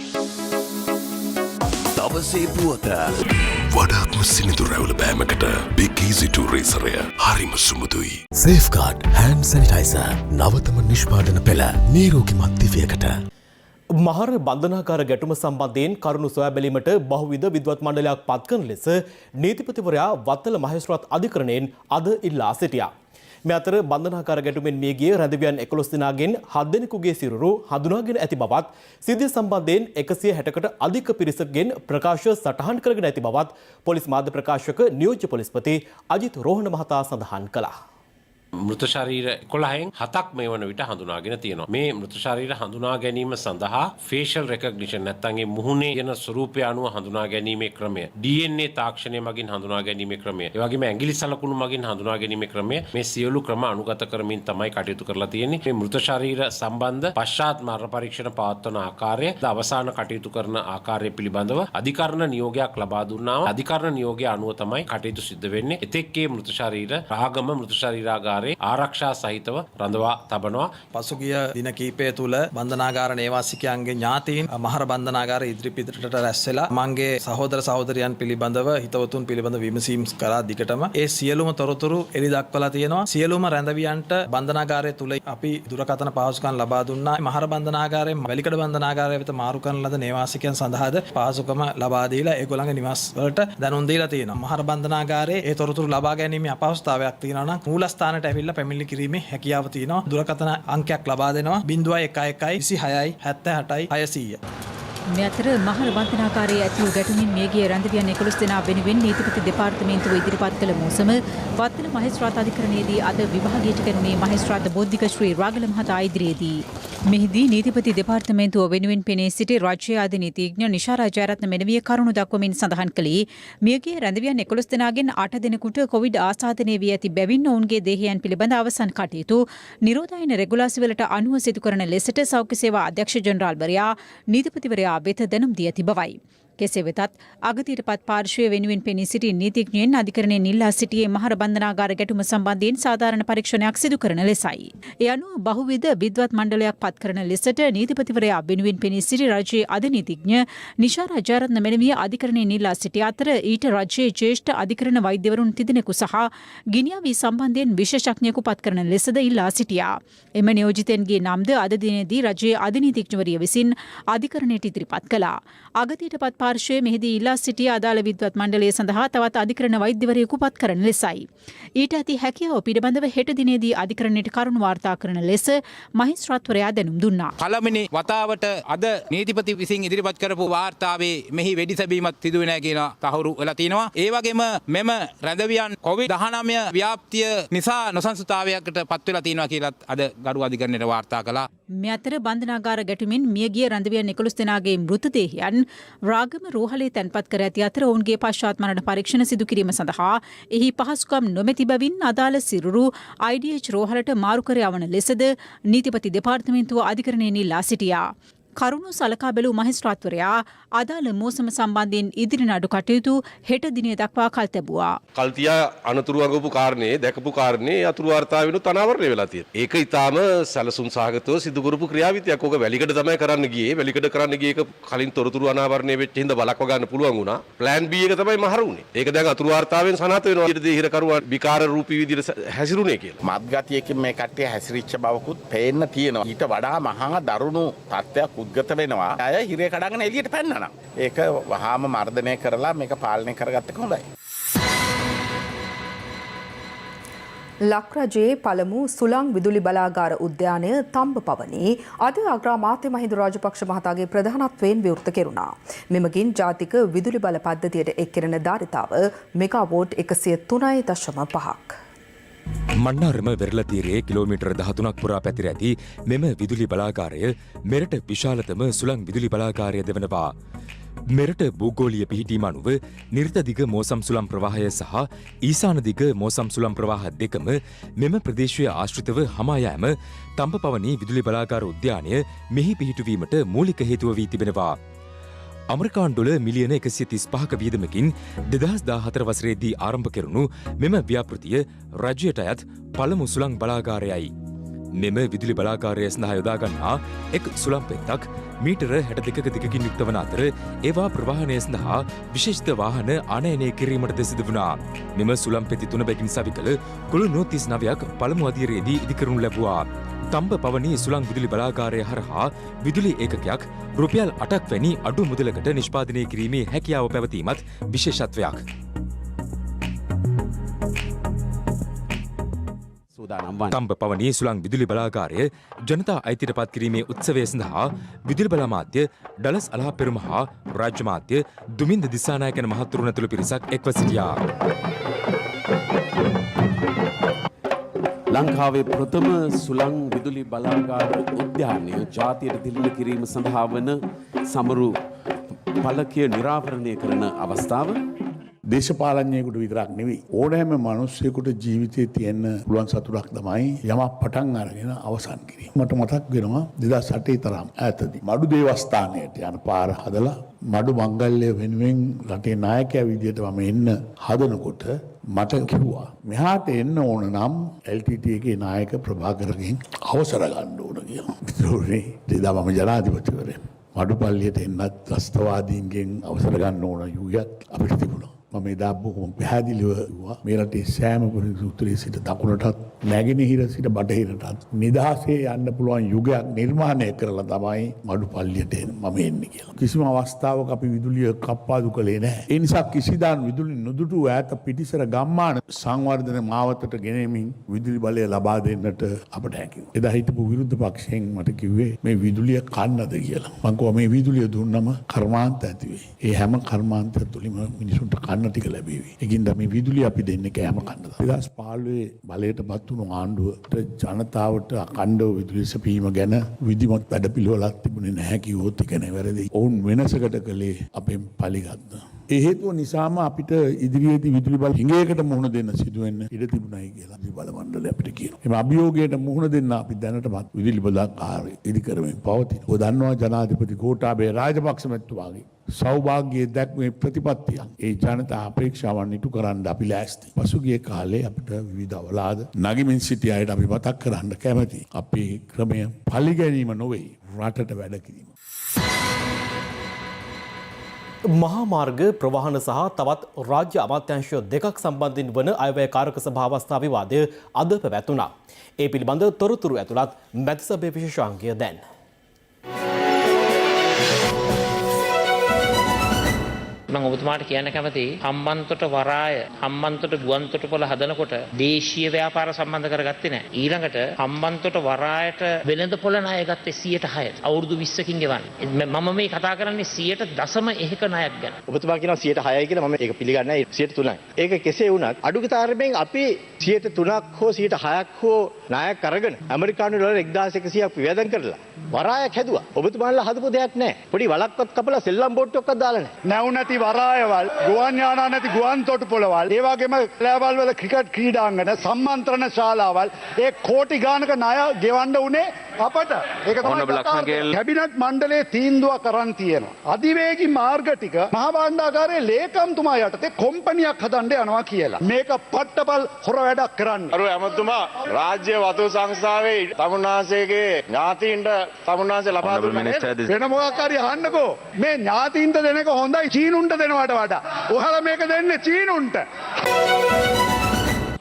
දවසේ පුවත වඩාත්ම සිනිඳු රැවුල බෑමකට Big Easy 2 රේසරය හරිම සුමුදුයි. Safeguard hand sanitizer නවතම නිෂ්පාදන පෙළ නිරෝගිමත් දිවියකට. මහර බන්ධනාකාර ගැටුම සම්බන්ධයෙන් කරුණු සොයා බැලීමට බහුවිධ විද්වත් මණ්ඩලයක් පත් කරන ලෙස නීතිපතිවරයා වත්තල මහේස්ත්‍රාත් අධිකරණයෙන් අද ඉල්ලා සිටියා. මේ අතර බන්ධනාකාර ගැටුමෙන් මියගිය රැඳවියන් 11 දෙනාගෙන් 7 දෙනෙකුගේ සිරුරු හඳුනාගෙන ඇති බවත් සිද්ධිය සම්බන්ධයෙන් 160කට අධික පිරිසකගෙන් ප්‍රකාශ සටහන් කරගෙන ඇති බවත් පොලිස් මාධ්‍ය ප්‍රකාශක නියෝජ්‍ය පොලිස්පති අජිත් රෝහණ මහතා සඳහන් කළා. මෘත ශරීර 11න් 7ක් මේ වන විට හඳුනාගෙන තියෙනවා. මේ මෘත ශරීර හඳුනා ගැනීම සඳහා facial recognition නැත්නම් ඒ මුහුණේ යන ස්වරූපය අනුව හඳුනා ගැනීමේ ක්‍රමය, DNA තාක්ෂණය මගින් හඳුනා ගැනීමේ ක්‍රමය, ඒ වගේම ඇඟිලි සලකුණු මගින් හඳුනා ගැනීමේ ක්‍රමය මේ සියලු ක්‍රම අනුගත කරමින් තමයි කටයුතු කරලා තියෙන්නේ. මේ මෘත ශරීර සම්බන්ධ පශ්චාත් මරණ පරීක්ෂණ පවත්වන ආකාරය, අවසාන කටයුතු කරන ආකාරය පිළිබඳව අධිකරණ නියෝගයක් ලබා දුන්නා. අධිකරණ නියෝගය අනුව තමයි කටයුතු සිද්ධ වෙන්නේ. එතෙක්ේ මෘත ශරීර රාගම මෘත ශරීරාගාරයේ ආරක්ෂා සහිතව රඳවා තබනවා. පසුගිය දින කිහිපය තුල බන්ධනාගාර නේවාසිකයන්ගේ ඥාතීන් මහර බන්ධනාගාර ඉදිරිපිටට රැස් වෙලා මගේ සහෝදර සහෝදරියන් පිළිබඳව හිතවතුන් පිළිබඳව විමසීම් කරා දිගටම ඒ සියලුම තොරතුරු එළි දක්වලා තියෙනවා. සියලුම රැඳවියන්ට බන්ධනාගාරය තුල අපි දුරකථන පහසුකම් ලබා දුන්නා. මහර බන්ධනාගාරයෙන් වැලිකඩ බන්ධනාගාරය වෙත මාරු කරන ලද නේවාසිකයන් සඳහාද පහසුකම ලබා දීලා ඒගොල්ලන්ගේ නිවාස වලට දැනුම් දීලා තියෙනවා. මහර බන්ධනාගාරයේ ඒ තොරතුරු ලබා ගැනීමේ අපහසුතාවයක් තියෙනවා නම් මූලස්ථානට ඇවිල්ලා පැමිණිලි කිරීමේ හැකියාව තියෙනවා. දුරකථන අංකයක් ලබා දෙනවා 0111 26 78 600. මේ අතර මහර බන්ධනාකාරයේ ඇති වූ ගැටුමින් මියගිය රැඳවියන් 11 දෙනා වෙනුවෙන් නීතිපති දෙපාර්තමේන්තුව ඉදිරිපත් කළ මෝසම වත්තල මහේස්ත්‍රාත් අධිකරණයේදී අද විභාගයට කරුණේ මහේස්ත්‍රාත් බෝධික ශ්‍රී රාගල මහතා ඉදිරියේදී. මෙහිදී නීතිපති දෙපාර්තමේන්තුව වෙනුවෙන් පෙනී සිටි රාජ්‍ය ආදී නීතිඥ නිශාරා ජයරත්න මෙනවිය කරුණු දක්වමින් සඳහන් කළේ මියගිය රැඳවියන් 11 දෙනාගෙන් 8 දෙනෙකුට කොවිඩ් ආසාදනය වී ඇති බැවින් ඔවුන්ගේ දේහයන් පිළිබඳ අවසන් කටයුතු නිරෝධායන රෙගුලාසිවලට අනුව සිදු කරන ලෙසට සෞඛ්‍ය සේවා අධ්‍යක්ෂ ජනරාල්වරයා නීතිපතිවරයා වෙත දැනුම් දී ඇති බවයි. කෙසේ වෙතත් අගතියටපත් පාර්ශ්වය වෙනුවෙන් පෙනී සිටි නීතිඥයන් අධිකරණයෙන් ඉල්ලා සිටියේ මහර බන්ධනාගාර ගැටුම සම්බන්ධයෙන් සාධාරණ පරීක්ෂණයක් සිදු කරන ලෙසයි. ඒ අනුව බහුවිධ විද්වත් මණ්ඩලයක් පත් කරන ලෙසට නීතිපතිවරයා වෙනුවෙන් පෙනී සිටි රජයේ අධිනීතිඥ නිශාරා ජයරත්න මෙනවිය අධිකරණයෙන් ඉල්ලා සිටි අතර ඊට රජයේ ජ්‍යෙෂ්ඨ අධිකරණ වෛද්‍යවරුන් තිදෙනෙකු සහ ගිනිඅවි සම්බන්ධයෙන් විශේෂඥයෙකු පත් කරන ලෙසද ඉල්ලා සිටියා. එම නියෝජිතයන්ගේ නම්ද අද දිනේදී රජයේ අධිනීතිඥවරිය විසින් අධිකරණයට ඉදිරිපත් කළා. අගතියටපත් පාර්ශ්වයේ මෙහිදී ඉල්ලා සිටිය අදාළ විද්වත් මණ්ඩලය සඳහා තවත් අධිකරණ වෛද්‍යවරයෙකු පත් කරන ලෙසයි. ඊට ඇති හැකියාව පිළිබඳව හෙට දිනේදී අධිකරණයට කරුණු වාර්තා කරන ලෙස මහේස්ත්‍රාත්වරයා දැනුම් දුන්නා. පළවෙනි වතාවට අද නීතිපති විසින් ඉදිරිපත් කරපු වාර්තාවේ මෙහි වෙඩි සැබීමක් සිදු වෙනවා කියලා තහවුරු වෙලා තිනවා. ඒ වගේම මෙම රැඳවියන් COVID-19 ව්‍යාප්තිය නිසා නොසන්සුතාවයකට පත් වෙලා තිනවා කියලාත් අද ගරු අධිකරණයට වාර්තා කළා. මේ අතර බන්ධනාගාර ගැටුමින් මියගිය රැඳවියන් 11 දෙනාගේ මෘතදේහයන් රාගම රෝහලේ තැන්පත් කර ඇති අතර ඔවුන්ගේ පශ්චාත් මරණ පරීක්ෂණ සිදු කිරීම සඳහා එහි පහසුකම් නොමැති බැවින් අදාළ සිරුරු IDH රෝහලට මාරු කර යවන ලෙසද නීතිපති දෙපාර්තමේන්තුව අධිකරණයෙන් ඉල්ලා සිටියා. කරුණු සලකා බැලූ මහේස්ත්‍රාත්වරයා අදාළ මෝසම සම්බන්ධයෙන් ඉදිරි නඩු කටයුතු හෙට දිනේ දක්වා කල් තැබුවා. කල්තියා අනතුරු අඟපු කාරණේ දැකපු කාරණේ අතුරු වාර්තාවෙනුත් අනාවරණය වෙලා තියෙනවා. ඒක ඊටාම සැලසුම් සහගතව සිදු කරපු ක්‍රියාවිතියක්. ඕක වැලිකඩ තමයි කරන්න ගියේ. වැලිකඩ කරන්න ගියේ ඒක කලින් තොරතුරු අනාවරණය වෙච්ච හින්දා බලක්ව ගන්න පුළුවන් වුණා. ප්ලෑන් B එක තමයි මහරුනේ. ඒක දැන් අතුරු වාර්තාවෙන් සනාථ වෙනවා. ඊට දෙහිර කරුවා විකාර රූපී විදිහට හැසිරුනේ කියලා. මත්ගතියකින් මේ කට්ටිය හැසිරිච්ච බවකුත් පේන්න තියෙනවා. ඊට වඩා මහා දරුණු තත්ත්වයක් උද්ගත වෙනවා. අය හිරේ කඩගෙන එළියට පැන්නා නම් ඒක වහාම මර්ධනය කරලා මේක පාලනය කරගත්ත එක හොඳයි. ලක්රජයේ පළමු සුළං විදුලි බලාගාර උද්‍යානය තම්බපවනී අද අග්‍රාමාත්‍ය මහින්ද රාජපක්ෂ මහතාගේ ප්‍රධානත්වයෙන් විවෘත කෙරුණා. මෙමගින් ජාතික විදුලි බල පද්ධතියට එක් කෙරෙන ධාරිතාව මෙගාවෝට් 103.5ක්. මන්නාරම වෙරළ තීරයේ කිලෝමීටර් 13ක් පුරා පැතිර ඇති මෙම විදුලි බලාගාරය මෙරට විශාලතම සුළං විදුලි බලාගාරය දෙවනවා. මෙරට භූගෝලීය පිහිටීම අනුව නිර්ත දිග මෝසම් සුළම් ප්‍රවාහය සහ ඊසාන දිග මෝසම් සුළම් ප්‍රවාහ දෙකම මෙම ප්‍රදේශය ආශ්‍රිතව හමා යෑම තම්බපවනී විදුලි බලාගාර උද්‍යානය මෙහි පිහිටුවීමට මූලික හේතුව වී තිබෙනවා. අමරිකානු ඩොලර් මිලියන 135ක වියදමකින් 2014 වසරේදී ආරම්භ කෙරුණු මෙම ව්‍යාපෘතිය රජයට අයත් පළමු සුළං බලාගාරයයි. මෙම විදුලි බලාගාරය සඳහා යොදා ගන්නා එක් සුළං පෙත්තක් මීටර 62ක දිගකින් යුක්ත වන අතර ඒවා ප්‍රවාහනය සඳහා විශේෂිත වාහන ආනයනය කිරීමට සිදු වුණා. මෙම සුළං පෙති 3 බැගින් සවිකල කුළු 39ක් පළමු අදියරේදී ඉදිකරනු ලැබුවා. තම්බ පවනී සුළං විදුලි බලාගාරය හරහා විදුලි ඒකකයක් රුපියල් 8ක් වැනි අඩු මුදලකට නිෂ්පාදනය කිරීමේ හැකියාව පැවතීමත් විශේෂත්වයක්. තම්බ පවනී සුළං විදුලි බලාගාරය ජනතා අයිතියට පත් කිරීමේ උත්සවය සඳහා විදුලි බල අමාත්‍ය ඩලස් අලහපෙරුම හා රාජ්‍ය මාත්‍ය දුමින්ද දිසානායක යන මහත්වරුන් ඇතුළු පිරිසක් එක්ව සිටියා. ලංකාවේ ප්‍රථම සුළං විදුලි බලාගාර උද්‍යානය ජාතියට දිළින කිරීම සඳහා වන සමරු පළකිය නිරාවරණය කරන අවස්ථාව දේශපාලඥයෙකුට විතරක් නෙවෙයි ඕනෑම මිනිස්සෙකුට ජීවිතයේ තියෙන පුළුවන් සතුටක් තමයි යමක් පටන් අරගෙන අවසන් කිරීම. මට මතක් වෙනවා 2008 තරම් ඈතදී මඩු දේවස්ථානයට යන පාර හදලා මඩු මංගල්‍ය වෙනුවෙන් රටේ നാයකයා විදියට මම එන්න හදනකොට මට කිව්වා මෙහාට එන්න ඕන නම් LTT එකේ නායක ප්‍රභාකරගෙන් අවසර ගන්න ඕන කියලා. ඒතරෝනේ දෙදා මම ජනාධිපතිවරයා මඩුපල්ලියට එන්නත් ත්‍රස්තවාදීන්ගෙන් අවසර ගන්න ඕන යුගයක් අපිට තිබුණා. මම එදා බොහොම පැහැදිලිව කිව්වා මේ රටේ සෑම උත්තරේ සිට දකුණටත් නැගෙනහිර සිට බටහිරටත් නිදහසේ යන්න පුළුවන් යුගයක් නිර්මාණය කරලා තමයි මඩු පල්ලියට මම එන්නේ කියලා. කිසිම අවස්ථාවක අපි විදුලිය කප්පාදු කළේ නැහැ. ඒ නිසා කිසිදාන් විදුලි නොදුටු ඈත පිටිසර ගම්මාන සංවර්ධන මාවතට ගෙනෙමින් විදුලි බලය ලබා දෙන්නට අපට හැකි වුණා. එදා හිටපු විරුද්ධ පක්ෂයෙන් මට කිව්වේ මේ විදුලිය කන්නද කියලා. මම කිව්වා මේ විදුලිය දුන්නම කර්මාන්ත ඇති වෙයි. ඒ හැම කර්මාන්තය තුලින්ම මිනිසුන්ට කන්න ටික ලැබෙවි. ඒකින්ද මේ විදුලිය අපි දෙන්නේ කෑම කන්නද. 2015 බලයටපත් වුණු ආණ්ඩුවට ජනතාවට අඛණ්ඩව විදුලිය සැපීම ගැන විධිමත් වැඩපිළිවෙලක් තිබුණේ නැහැ කිව්වොත් ඒක නෙවෙයි. ඔවුන් වෙනසකට කළේ අපෙන් පලිගත්තා. ඒ හේතුව නිසාම අපිට ඉදිරියේදී විදුලි බල හිඟයකට මුහුණ දෙන්න සිදුවෙන්න ඉඩ තිබුණයි කියලා විදුලි බල මණ්ඩලය අපිට කියනවා. එම අභියෝගයට මුහුණ දෙන්න අපි දැනටමත් විදුලි බලාකාරය ඉදි කරමින් පවතින. ඔය දන්නවා ජනාධිපති ගෝඨාභය රාජපක්ෂ මැතිතුමාගේ සෞභාග්‍යයේ දැක්මේ ප්‍රතිපත්තියක්. ඒ ජනතා අපේක්ෂාවන් ඉටු කරන්න අපි ලෑස්ති. පසුගිය කාලේ අපිට විවිධ අවලාද නගමින් සිටි අයට අපි මතක් කරන්න කැමැති. අපේ ක්‍රමය පරිගැනීම නොවේ රටට වැඩ කිරීම. මහා මාර්ග ප්‍රවාහන සහ තවත් රාජ්‍ය අමාත්‍යාංශ දෙකක් සම්බන්ධයෙන් වන අයවැය කාරක සභා අවස්ථා විවාදය අද පැවැතුණා. ඒ පිළිබඳ තොරතුරු ඇතුළත් මැති සභේ විශේෂාංගය දැන්. මම ඔබතුමාට කියන්න කැමති හම්බන්තොට වරාය හම්බන්තොට ගුවන්තොටුපළ හදනකොට දේශීය ව්‍යාපාර සම්බන්ධ කරගත්තේ නැහැ. ඊළඟට හම්බන්තොට වරායට වෙළඳපොළ ණය ගත්තේ 106යි. අවුරුදු 20කින් ගෙවන්නේ. මම මේ කතා කරන්නේ 100.1ක ණයක් ගැන. ඔබතුමා කියනවා 106යි කියලා මම ඒක පිළිගන්නේ නැහැ 103යි. ඒක කෙසේ වුණත් අඩුතරමින් අපි 103ක් හෝ 106ක් හෝ ණයක් අරගෙන ඇමරිකානු ඩොලර් 1100ක් වියදම් කරලා වරායක් හැදුවා. ඔබතුමාලා හදපු දෙයක් නැහැ. පොඩි වලක්වත් කපලා සෙල්ලම් බෝට්ටුවක්වත් දාලා නැහැ. නැව් නැති වරායවල්, ගුවන් යානා නැති ගුවන් තොටුපළවල්, ඒ වගේම ලෑවල් වල ක්‍රිකට් ක්‍රීඩාංගන, සම්මන්ත්‍රණ ශාලාවල් ඒ කෝටි ගානක ණය ගෙවන්න උනේ අපට. ඒක තමයි කැබිනට් මණ්ඩලයේ තීන්දුවක් කරන් තියෙනවා. අධිවේගී මාර්ග ටික මහා භාණ්ඩාගාරයේ ලේකම්තුමා යටතේ කොම්පැනියක් හදන්න යනවා කියලා. මේක පට්ටපල් හොර වැඩක් කරන්නේ. අර ඇමතුමා රාජ්‍ය වතු සංස්ථාවේ තමුන්නාසේගේ ඥාතීන්ට තමුන්නාසේ ලබා දුන්නේ වෙන මොකක් හරි අහන්නකෝ. මේ ඥාතීන්ට දෙන එක හොඳයි චීනුන්ට දෙනවට වඩා. ඔයාලා මේක දෙන්නේ චීනුන්ට.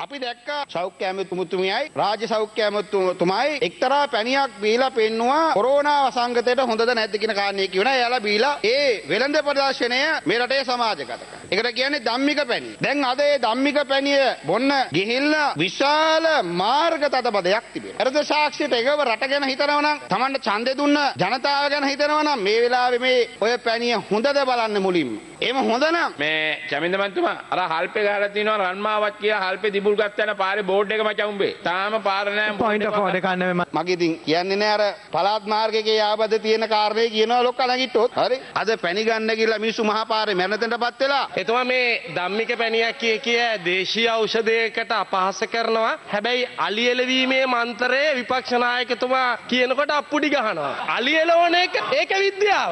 අපි දැක්කා සෞඛ්‍ය ඇමතුමුතුමියයි රාජ්‍ය සෞඛ්‍ය ඇමතුමුතුමයි එක්තරා පැණියක් බීලා පෙන්නවා කොරෝනා වසංගතයට හොඳද නැද්ද කියන කාරණේ කියනවා. එයාලා බීලා ඒ වෙළඳ ප්‍රදර්ශනය මේ රටේ සමාජගත කරනවා. ඒකට කියන්නේ ධම්මික පැණිය. දැන් අද ඒ ධම්මික පැණිය බොන්න ගිහිල්ලා විශාල මාර්ග තදබදයක් තිබෙනවා. හරිද සාක්ෂියට එකව රට ගැන හිතනවා නම් Tamanට ඡන්දේ දුන්න ජනතාව ගැන හිතනවා නම් මේ වෙලාවේ මේ ඔය පැණිය හොඳද බලන්න මුලින්ම. එහෙම හොඳ නම් මේ චමින්ද මන්තුමා අර හල්පේ ගහලා තිනවා රන්මාවත් කියලා හල්පේ දිබුල් ගත්ත යන පාරේ බෝඩ් එක මචං උඹේ. තාම පාර නෑ පොයින්ට් ඔෆ් ඕඩර් එකක් නෙමෙයි. මගේ ඉතින් කියන්නේ නෑ අර පළාත් මාර්ගයේ යාබද තියෙන කාර්යය කියනවා ලොක්ක නැගිට්ටොත්. හරි. අද පැණි ගන්න ගිහලා මිනිස්සු මහා පාරේ මැරෙන තැනටපත් වෙලා. එතුමා මේ ධම්මික පැණියක් කිය දේශීය ඖෂධයකට අපහාස කරනවා. හැබැයි අලි එළවීමේ මන්ත්‍රය විපක්ෂ නායකතුමා කියනකොට අප්පුඩි ගහනවා. අලි එළවන එක ඒක විද්‍යාව.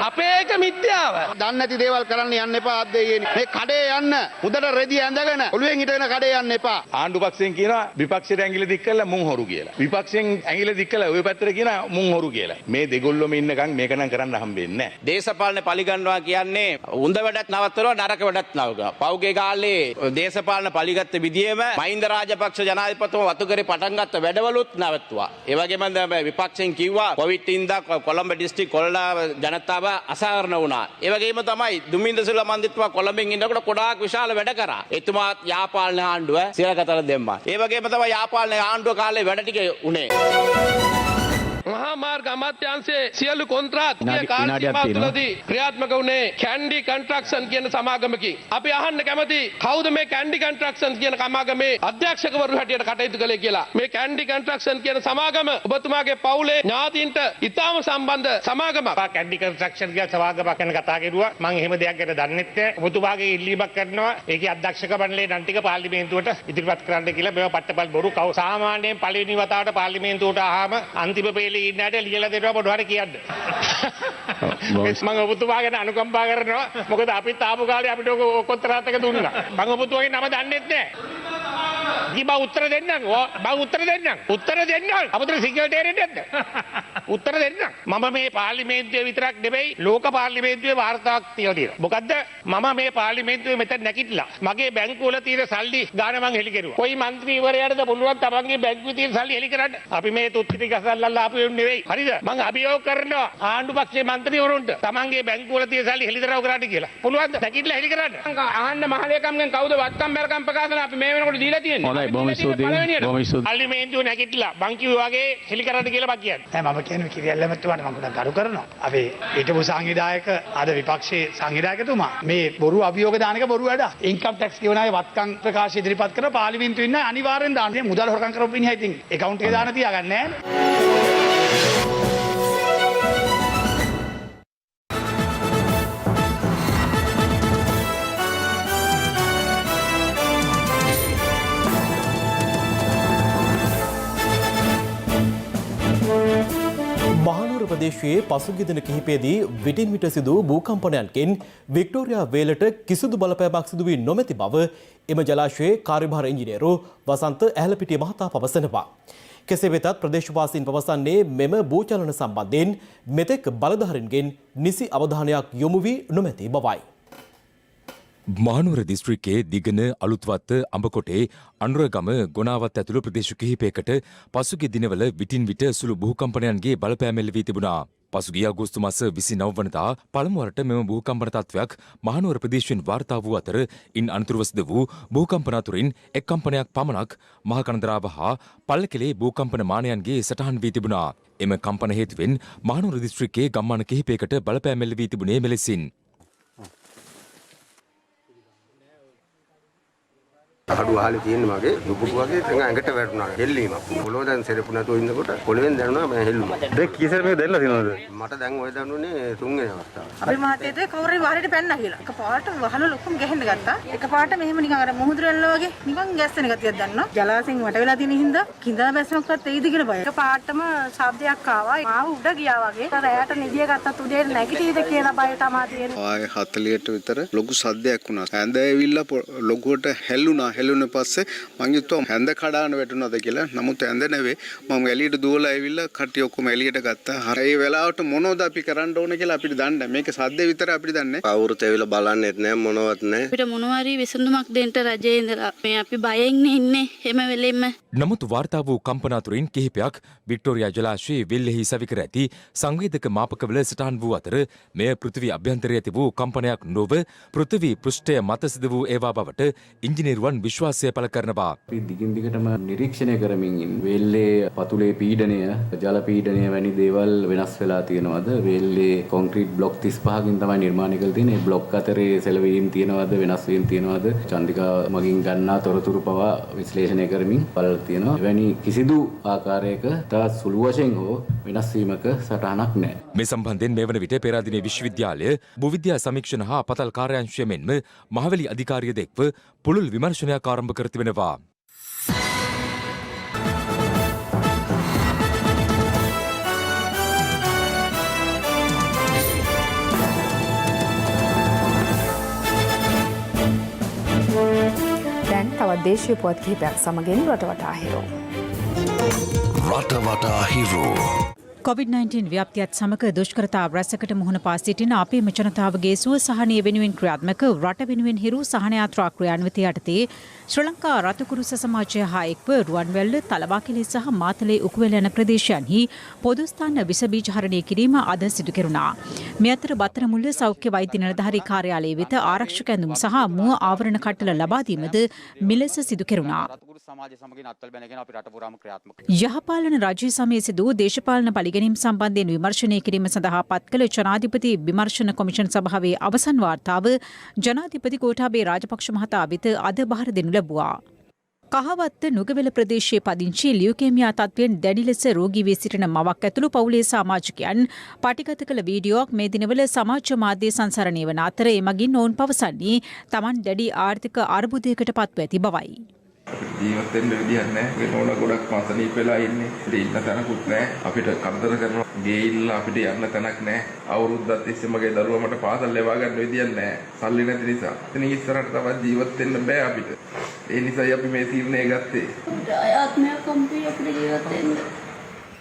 අපේ ඒක මිත්‍යාව. දන්නේ නැති දේවල් කරන්න යන්න එපා අද්දේයනි. මේ කඩේ යන්න උදට රෙදි ඇඳගෙන ඔළුවෙන් හිටගෙන කඩේ යන්න එපා. ආණ්ඩු පක්ෂයෙන් කියනවා විපක්ෂයට ඇඟිලි දික් කළා මුන් හොරු කියලා. විපක්ෂයෙන් ඇඟිලි දික් කළා ඔය පැත්තට කියනවා මුන් හොරු කියලා. මේ දෙගොල්ලොම ඉන්නකම් මේක නම් කරන්න හම්බෙන්නේ නැහැ. දේශපාලන පලිගන්නවා කියන්නේ උඳ වැඩත් නවත්තනවා නරක වැඩත් නවත්තනවා. පෞගේ කාලේ දේශපාලන පලිගත්ත විදියේම මහින්ද රාජපක්ෂ ජනාධිපතිතුමා වතුකරේ පටන් ගත්ත වැඩවලුත් නවත්තුවා. ඒ වගේම විපක්ෂයෙන් කිව්වා කොවිඩ් ඉඳන් කොළඹ දිස්ත්‍රික් කොල්ලා ජනතාව අසහරණ වුණා. ඒ වගේම තමයි දුමින්ද සිල්වා මන්දිතුමා කොළඹින් ඉන්නකොට ගොඩාක් විශාල වැඩ කරා. එතුමාත් යාපාලන ආණ්ඩුව සිරකතල දැම්මා. ඒ වගේම තමයි යාපාලන ආණ්ඩුව කාලේ වැඩ ටික උනේ. මහා මාර්ග අමාත්‍යාංශයේ සියලු කොන්ත්‍රාත් කාර්යක්ෂමතාවලදී ක්‍රියාත්මක වුණේ කැන්ඩි කන්ස්ට්‍රක්ෂන් කියන සමාගමකින්. අපි අහන්න කැමති කවුද මේ කැන්ඩි කන්ස්ට්‍රක්ෂන් කියන සමාගමේ අධ්‍යක්ෂකවරු හැටියට කටයුතු කළේ කියලා. මේ කැන්ඩි කන්ස්ට්‍රක්ෂන් කියන සමාගම ඔබතුමාගේ පවුලේ ඥාතීන්ට ඉතාම සම්බන්ධ සමාගමක්. කැන්ඩි කන්ස්ට්‍රක්ෂන් කියන සමාගමක් ගැන කතා කරුවා. මම එහෙම දෙයක් ගැන දන්නේ නැහැ. ඔබතුමාගේ ඉල්ලීමක් කරනවා. ඒකේ අධ්‍යක්ෂක මණ්ඩලයේ නම් ටික පාර්ලිමේන්තුවට ඉදිරිපත් කරන්න කියලා. මේවා පට්ටපල් බොරු. සාමාන්‍යයෙන් පළවෙනි වතාවට පාර්ලිමේන්තුවට ආවම අන්තිම පේලේ ඉන්නට ලියලා දෙනවා මොනවද කියන්නේ. මම ඔබතුමා ගැන අනුකම්පා කරනවා. මොකද අපිත් ආපු කාලේ අපිට ඔක කොතරත් එක දුන්නා. මම ඔබතුමාගේ නම දන්නෙත් නැහැ. බා උත්තර දෙන්නම්. බා උත්තර දෙන්නම්. උත්තර දෙන්නම්. අපතර සිකියුරිටි නැද්ද? උත්තර දෙන්නම්. මම මේ පාර්ලිමේන්තුවේ විතරක් නෙවෙයි ලෝක පාර්ලිමේන්තුවේ වාර්තාවක් තියලා තියෙනවා. මොකද්ද? මම මේ පාර්ලිමේන්තුවේ මෙතන නැගිටලා මගේ බැංකුවල තියෙන සල්ලි ගාන මං හෙලි කෙරුවා. කොයි മന്ത്രിවරයාටද පුළුවන් තමන්ගේ බැංකුවේ තියෙන සල්ලි හෙලි කරන්න? අපි මේ තුත්තිටි ගසල්ලල්ලා ආපු වෙන්නේ නෙවෙයි. හරිද? මං අභියෝග කරනවා ආණ්ඩු පක්ෂයේ മന്ത്രിවරුන්ට තමන්ගේ බැංකුවල තියෙන සල්ලි හෙලිදරව් කරන්න කියලා. පුළුවන්ද? නැගිටලා හෙලි කරන්න. ආන්න මහලේකම්ගෙන් කවුද වත්කම් බැලකම් ප්‍රකාශන අපි මේ වෙනකොට දීලා තියෙන්නේ. හොඳයි බොහොම ස්තුතියි. බොහොම ස්තුතියි. පාර්ලිමේන්තුවේ නැගිටලා බං කිව්වා වගේ හෙලි කරන්න කියලා බක් කියන්නේ. මම කියන්නේ කිරියල්ලමතුමාට මම ගොඩක් ගරු කරනවා. අපි හිටපු සංවිධායක අද විපක්ෂයේ සංවිධායකතුමා මේ බොරු අභියෝග දාන එක බොරු වැඩ. ඉන්කම් ටැක්ස් ගෙවන අය වත්කම් ප්‍රකාශ ඉදිරිපත් කරලා පාර්ලිමේන්තුවේ ඉන්න අනිවාර්යෙන් දාන්නේ මුදල් හොරකම් කරපු මිනිහා ඉතින් account එකේ දාන තියාගන්නේ නැහැ. මහනුවර ප්‍රදේශයේ පසුගිය දින කිහිපයේදී විටින් විට සිදු භූකම්පනයන්ගෙන් වික්ටෝරියා වේලට කිසිදු බලපෑමක් සිදු වී නොමැති බව එම ජලාශයේ කාර්යභාර ඉංජිනේරු වසන්ත ඇහලපිටිය මහතා පවසනවා. කෙසේ වෙතත් ප්‍රදේශවාසීන් පවසන්නේ මෙම භූචලන සම්බන්ධයෙන් මෙතෙක් බලධාරීන්ගෙන් නිසි අවධානයක් යොමු වී නොමැති බවයි. මහනුවර දිස්ත්‍රික්කයේ දිගන අලුත්වත්ත අඹකොටේ අනුරගම ගොනාවත් ඇතුළු ප්‍රදේශ කිහිපයකට පසුගිය දිනවල විටින් විට සුළු භූකම්පනයන්ගේ බලපෑම් එල්ල වී තිබුණා. පසුගිය අගෝස්තු මාස 29 වනදා පළමුවරට මෙම භූකම්පන තත්ත්වයක් මහනුවර ප්‍රදේශයෙන් වාර්තා වූ අතර ඉන් අනතුරුව සිදු වූ භූකම්පන අතුරින් එක් කම්පනයක් පමණක් මහකනදරාව හා පල්ලකෙලේ භූකම්පන මානයන්ගේ සටහන් වී තිබුණා. එම කම්පන හේතුවෙන් මහනුවර දිස්ත්‍රික්කයේ ගම්මාන කිහිපයකට බලපෑම් එල්ල වී තිබුණේ මෙලෙසින්. අඩු අහලේ තියෙන මගේ දුපුපු වගේ තංග ඇඟට වැටුණා හෙල්ලීමක්. පොළොව දැන් සෙරපු නැතුව ඉන්නකොට පොළවෙන් දැනුණා මම හෙල්ලුණා. දෙක කීසර මේක දැන්නලා තියෙනවද? මට දැන් ඔය දැනුනේ තුන්වෙනි අවස්ථාව. අපි මහත්තයද කවුරු වහරේට පැන්නා කියලා. එකපාරට වහල ලොකුම ගැහෙන්න ගත්තා. එකපාරට මෙහෙම නිකන් අර මුහුදු රැල්ල වගේ නිකන් ගැස්සෙන ගතියක් දැනනවා. ජලාශයෙන් වට වෙලා තියෙන හින්දා කිඳා බැස්සමක්වත් එයිද කියලා බයයි. එකපාරටම ශබ්දයක් ආවා. මාව උඩ ගියා වගේ. අර ඇයට නිදිය ගත්තත් උදේට නැගිටීද කියලා බය තමයි තියෙන්නේ. ආයේ 40ට විතර ලොකු සද්දයක් වුණා. ඇඳ ඇවිල්ලා ලොකුවට හැල්ලුණා. හැලුණ පස්සේ මං හිතුවා ඇඳ කඩාන වැටුණාද කියලා. නමුත් ඇඳ නෙවෙයි. මම එළියට දුවලා ඇවිල්ලා කට්ටිය ඔක්කොම එළියට ගත්තා. හරි ඒ වෙලාවට මොනවද අපි කරන්න ඕන කියලා අපිට දන්නේ නැහැ. මේක සද්දේ විතර අපිට දන්නේ. කවුරුත් ඇවිල්ලා බලන්නෙත් නැහැ මොනවත් නැහැ. අපිට මොනවාරි විසඳුමක් දෙන්න රජයේ ඉඳලා මේ අපි බයෙන් ඉන්නේ හැම වෙලෙම. නමුත් වාර්තා වූ කම්පන අතුරින් කිහිපයක් වික්ටෝරියා ජලාශයේ වෙල්ලෙහි සවිකර ඇති සංවේදක මාපකවල සටහන් වූ අතර මෙය පෘථිවි අභ්‍යන්තරයේ තිබූ කම්පනයක් නොව පෘථිවි පෘෂ්ඨය මත සිදු වූ ඒවා බවට ඉංජිනේරුවන් විශ්වාසය පළ කරනවා. අපි දිගින් දිගටම නිරීක්ෂණය කරමින් වෙල්ලේ පතුලේ පීඩනය, ජල පීඩනය වැනි දේවල් වෙනස් වෙලා තියෙනවද? වෙල්ලේ කොන්ක්‍රීට් බ්ලොක් 35කින් තමයි නිර්මාණය කරලා තියෙන්නේ. බ්ලොක් අතරේ සෙලවීම් තියෙනවද, වෙනස් වීම් තියෙනවද? චන්දිකා මගින් ගන්නා තොරතුරු පවා විශ්ලේෂණය කරමින් බලලා තියෙනවා. එවැනි කිසිදු ආකාරයක තවත් සුළු වශයෙන් හෝ වෙනස් වීමක සටහනක් නැහැ. මේ සම්බන්ධයෙන් මේ වන විට පෙරාදෙණිය විශ්වවිද්‍යාලය භූවිද්‍යා සමීක්ෂණ හා පතල් කාර්යාංශය මෙන්ම මහවැලි අධිකාරියද එක්ව පුළුල් විමර්ශනයක් ආරම්භ කර තිබෙනවා. දැන් තවත් දේශීය පුවත් කිහිපයක් සමගින් රටවටා හිරෝ. රටවටා හිරෝ. COVID-19 ව්‍යාප්තියත් සමග දුෂ්කරතා රැසකට මුහුණ පා සිටින අපේම ජනතාවගේ සුව සහනය වෙනුවෙන් ක්‍රියාත්මක රට වෙනුවෙන් හිරු සහන යාත්‍රා ක්‍රියාන්විතය යටතේ ශ්‍රී ලංකා රතුකුරුස සමාජය හා එක්ව රුවන්වැල්ල, තලවාකැලේ සහ මාතලේ උකුවැල යන ප්‍රදේශයන්හි පොදු ස්ථාන විස බීජ හරණය කිරීම අද සිදු කෙරුණා. මේ අතර බත්තරමුල්ල සෞඛ්‍ය වෛද්‍ය නිලධාරී කාර්යාලය වෙත ආරක්ෂක ඇඳුම් සහ මුව ආවරණ කට්ටල ලබා දීමද මිලෙස සිදු කෙරුණා. යහපාලන රජය සමයේ සිදු දේශපාලන පරිගැනීම් සම්බන්ධයෙන් විමර්ශනය කිරීම සඳහා පත් කළ ජනාධිපති විමර්ශන කොමිෂන් සභාවේ අවසන් වාර්තාව ජනාධිපති ගෝඨාභය රාජපක්ෂ මහතා වෙත අද බහර දෙනු ලැබුවා. කහවත්ත නුගවැල ප්‍රදේශයේ පදිංචි ලියුකේමියා තත්ත්වයෙන් දැඩි ලෙස රෝගී වී සිටින මවක් ඇතුළු පවුලේ සමාජිකයන් පටිගත කළ වීඩියෝක් මේ දිනවල සමාජ මාධ්‍ය සංසරණය වන අතර එමගින් ඔවුන් පවසන්නේ තමන් දැඩි ආර්ථික අර්බුදයකට පත්ව ඇති බවයි. ජීවත් වෙන්න විදිහක් නැහැ. ඒ නෝන ගොඩක් අසනීප වෙලා ඉන්නේ. ඉන්න තැනකුත් නැහැ. අපිට කරදර කරනවා. ගේ අපිට යන්න තැනක් නැහැ. අවුරුද්දක් තිස්සේ මගේ දරුවා මට පාසල් ලැබා ගන්න විදියක් නැහැ. සල්ලි නැති නිසා. ඉතින් ඉස්සරහට තවත් ජීවත් වෙන්න බෑ අපිට. ඒ නිසායි අපි මේ තීරණය ගත්තේ. ආත්මයක් කම්පී අපිට ජීවත් වෙන්න.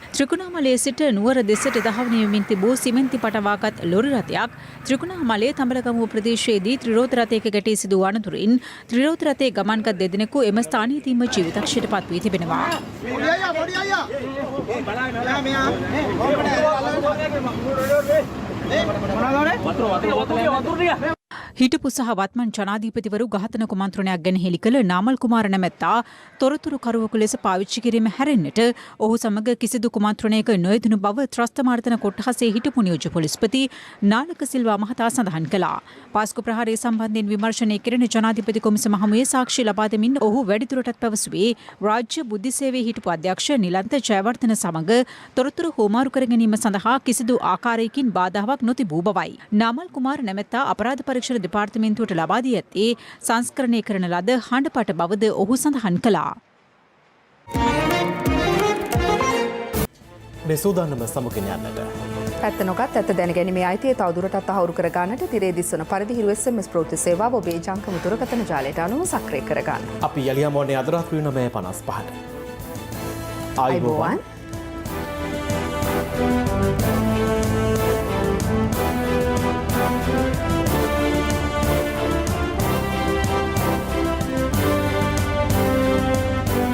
ත්‍රිකුණාමලයේ සිට නුවර දෙසට දහවන යමින් තිබූ සිමෙන්ති පටවාගත් ලොරි රථයක් ත්‍රිකුණාමලයේ තඹලගමුව ප්‍රදේශයේදී ත්‍රිරෝද රථයක ගැටී සිදු වන අනතුරින් ත්‍රිරෝද රථයේ ගමන්ගත් දෙදෙනෙකු එම ස්ථානයේදීම ජීවිතක්ෂයට පත් වී තිබෙනවා. හිටපු සහ වත්මන් ජනාධීපතිවරු ඝාතන කුමන්ත්‍රණයක් ගැන හෙළි කළ නාමල් කුමාර නැමැත්තා තොරතුරු කරුවෙකු ලෙස පාවිච්චි කිරීම හැරෙන්නට ඔහු සමග කිසිදු කුමන්ත්‍රණයක නොයෙදුණු බව ත්‍රස්ත මාර්තන කොට්ටහසේ හිටපු නියෝජ්‍ය පොලිස්පති නාලක සිල්වා මහතා සඳහන් කළා. පාස්කු ප්‍රහාරය සම්බන්ධයෙන් විමර්ශනය කෙරෙන ජනාධිපති කොමිසම හමුවේ සාක්ෂි ලබා දෙමින් ඔහු වැඩිදුරටත් පැවසුවේ රාජ්‍ය බුද්ධි සේවයේ හිටපු අධ්‍යක්ෂ නිලන්ත ජයවර්ධන සමග තොරතුරු හෝමාරු කර ගැනීම සඳහා කිසිදු ආකාරයකින් බාධාවක් නොතිබූ බවයි. නාමල් කුමාර නැමැත්තා අපරාධ පරීක්ෂණ දෙපාර්තමේන්තුවට ලබා දී ඇත්තේ සංස්කරණය කරන ලද හඬපට බවද ඔහු සඳහන් කළා. මේ සූදානම සමුගෙන යන්නට. ඇත්ත නොකත් ඇත්ත දැනගැනීමේ අයිතිය තවදුරටත් තහවුරු කර ගන්නට තිරේ දිස්වන පරිදි හිරු SMS ප්‍රවෘත්ති සේවාව ඔබේ ජංගම දුරකථන ජාලයට අනුව සක්‍රිය කර ගන්න. අපි යලියමෝනේ අද රාත්‍රී 9:55ට. ආයුබෝවන්.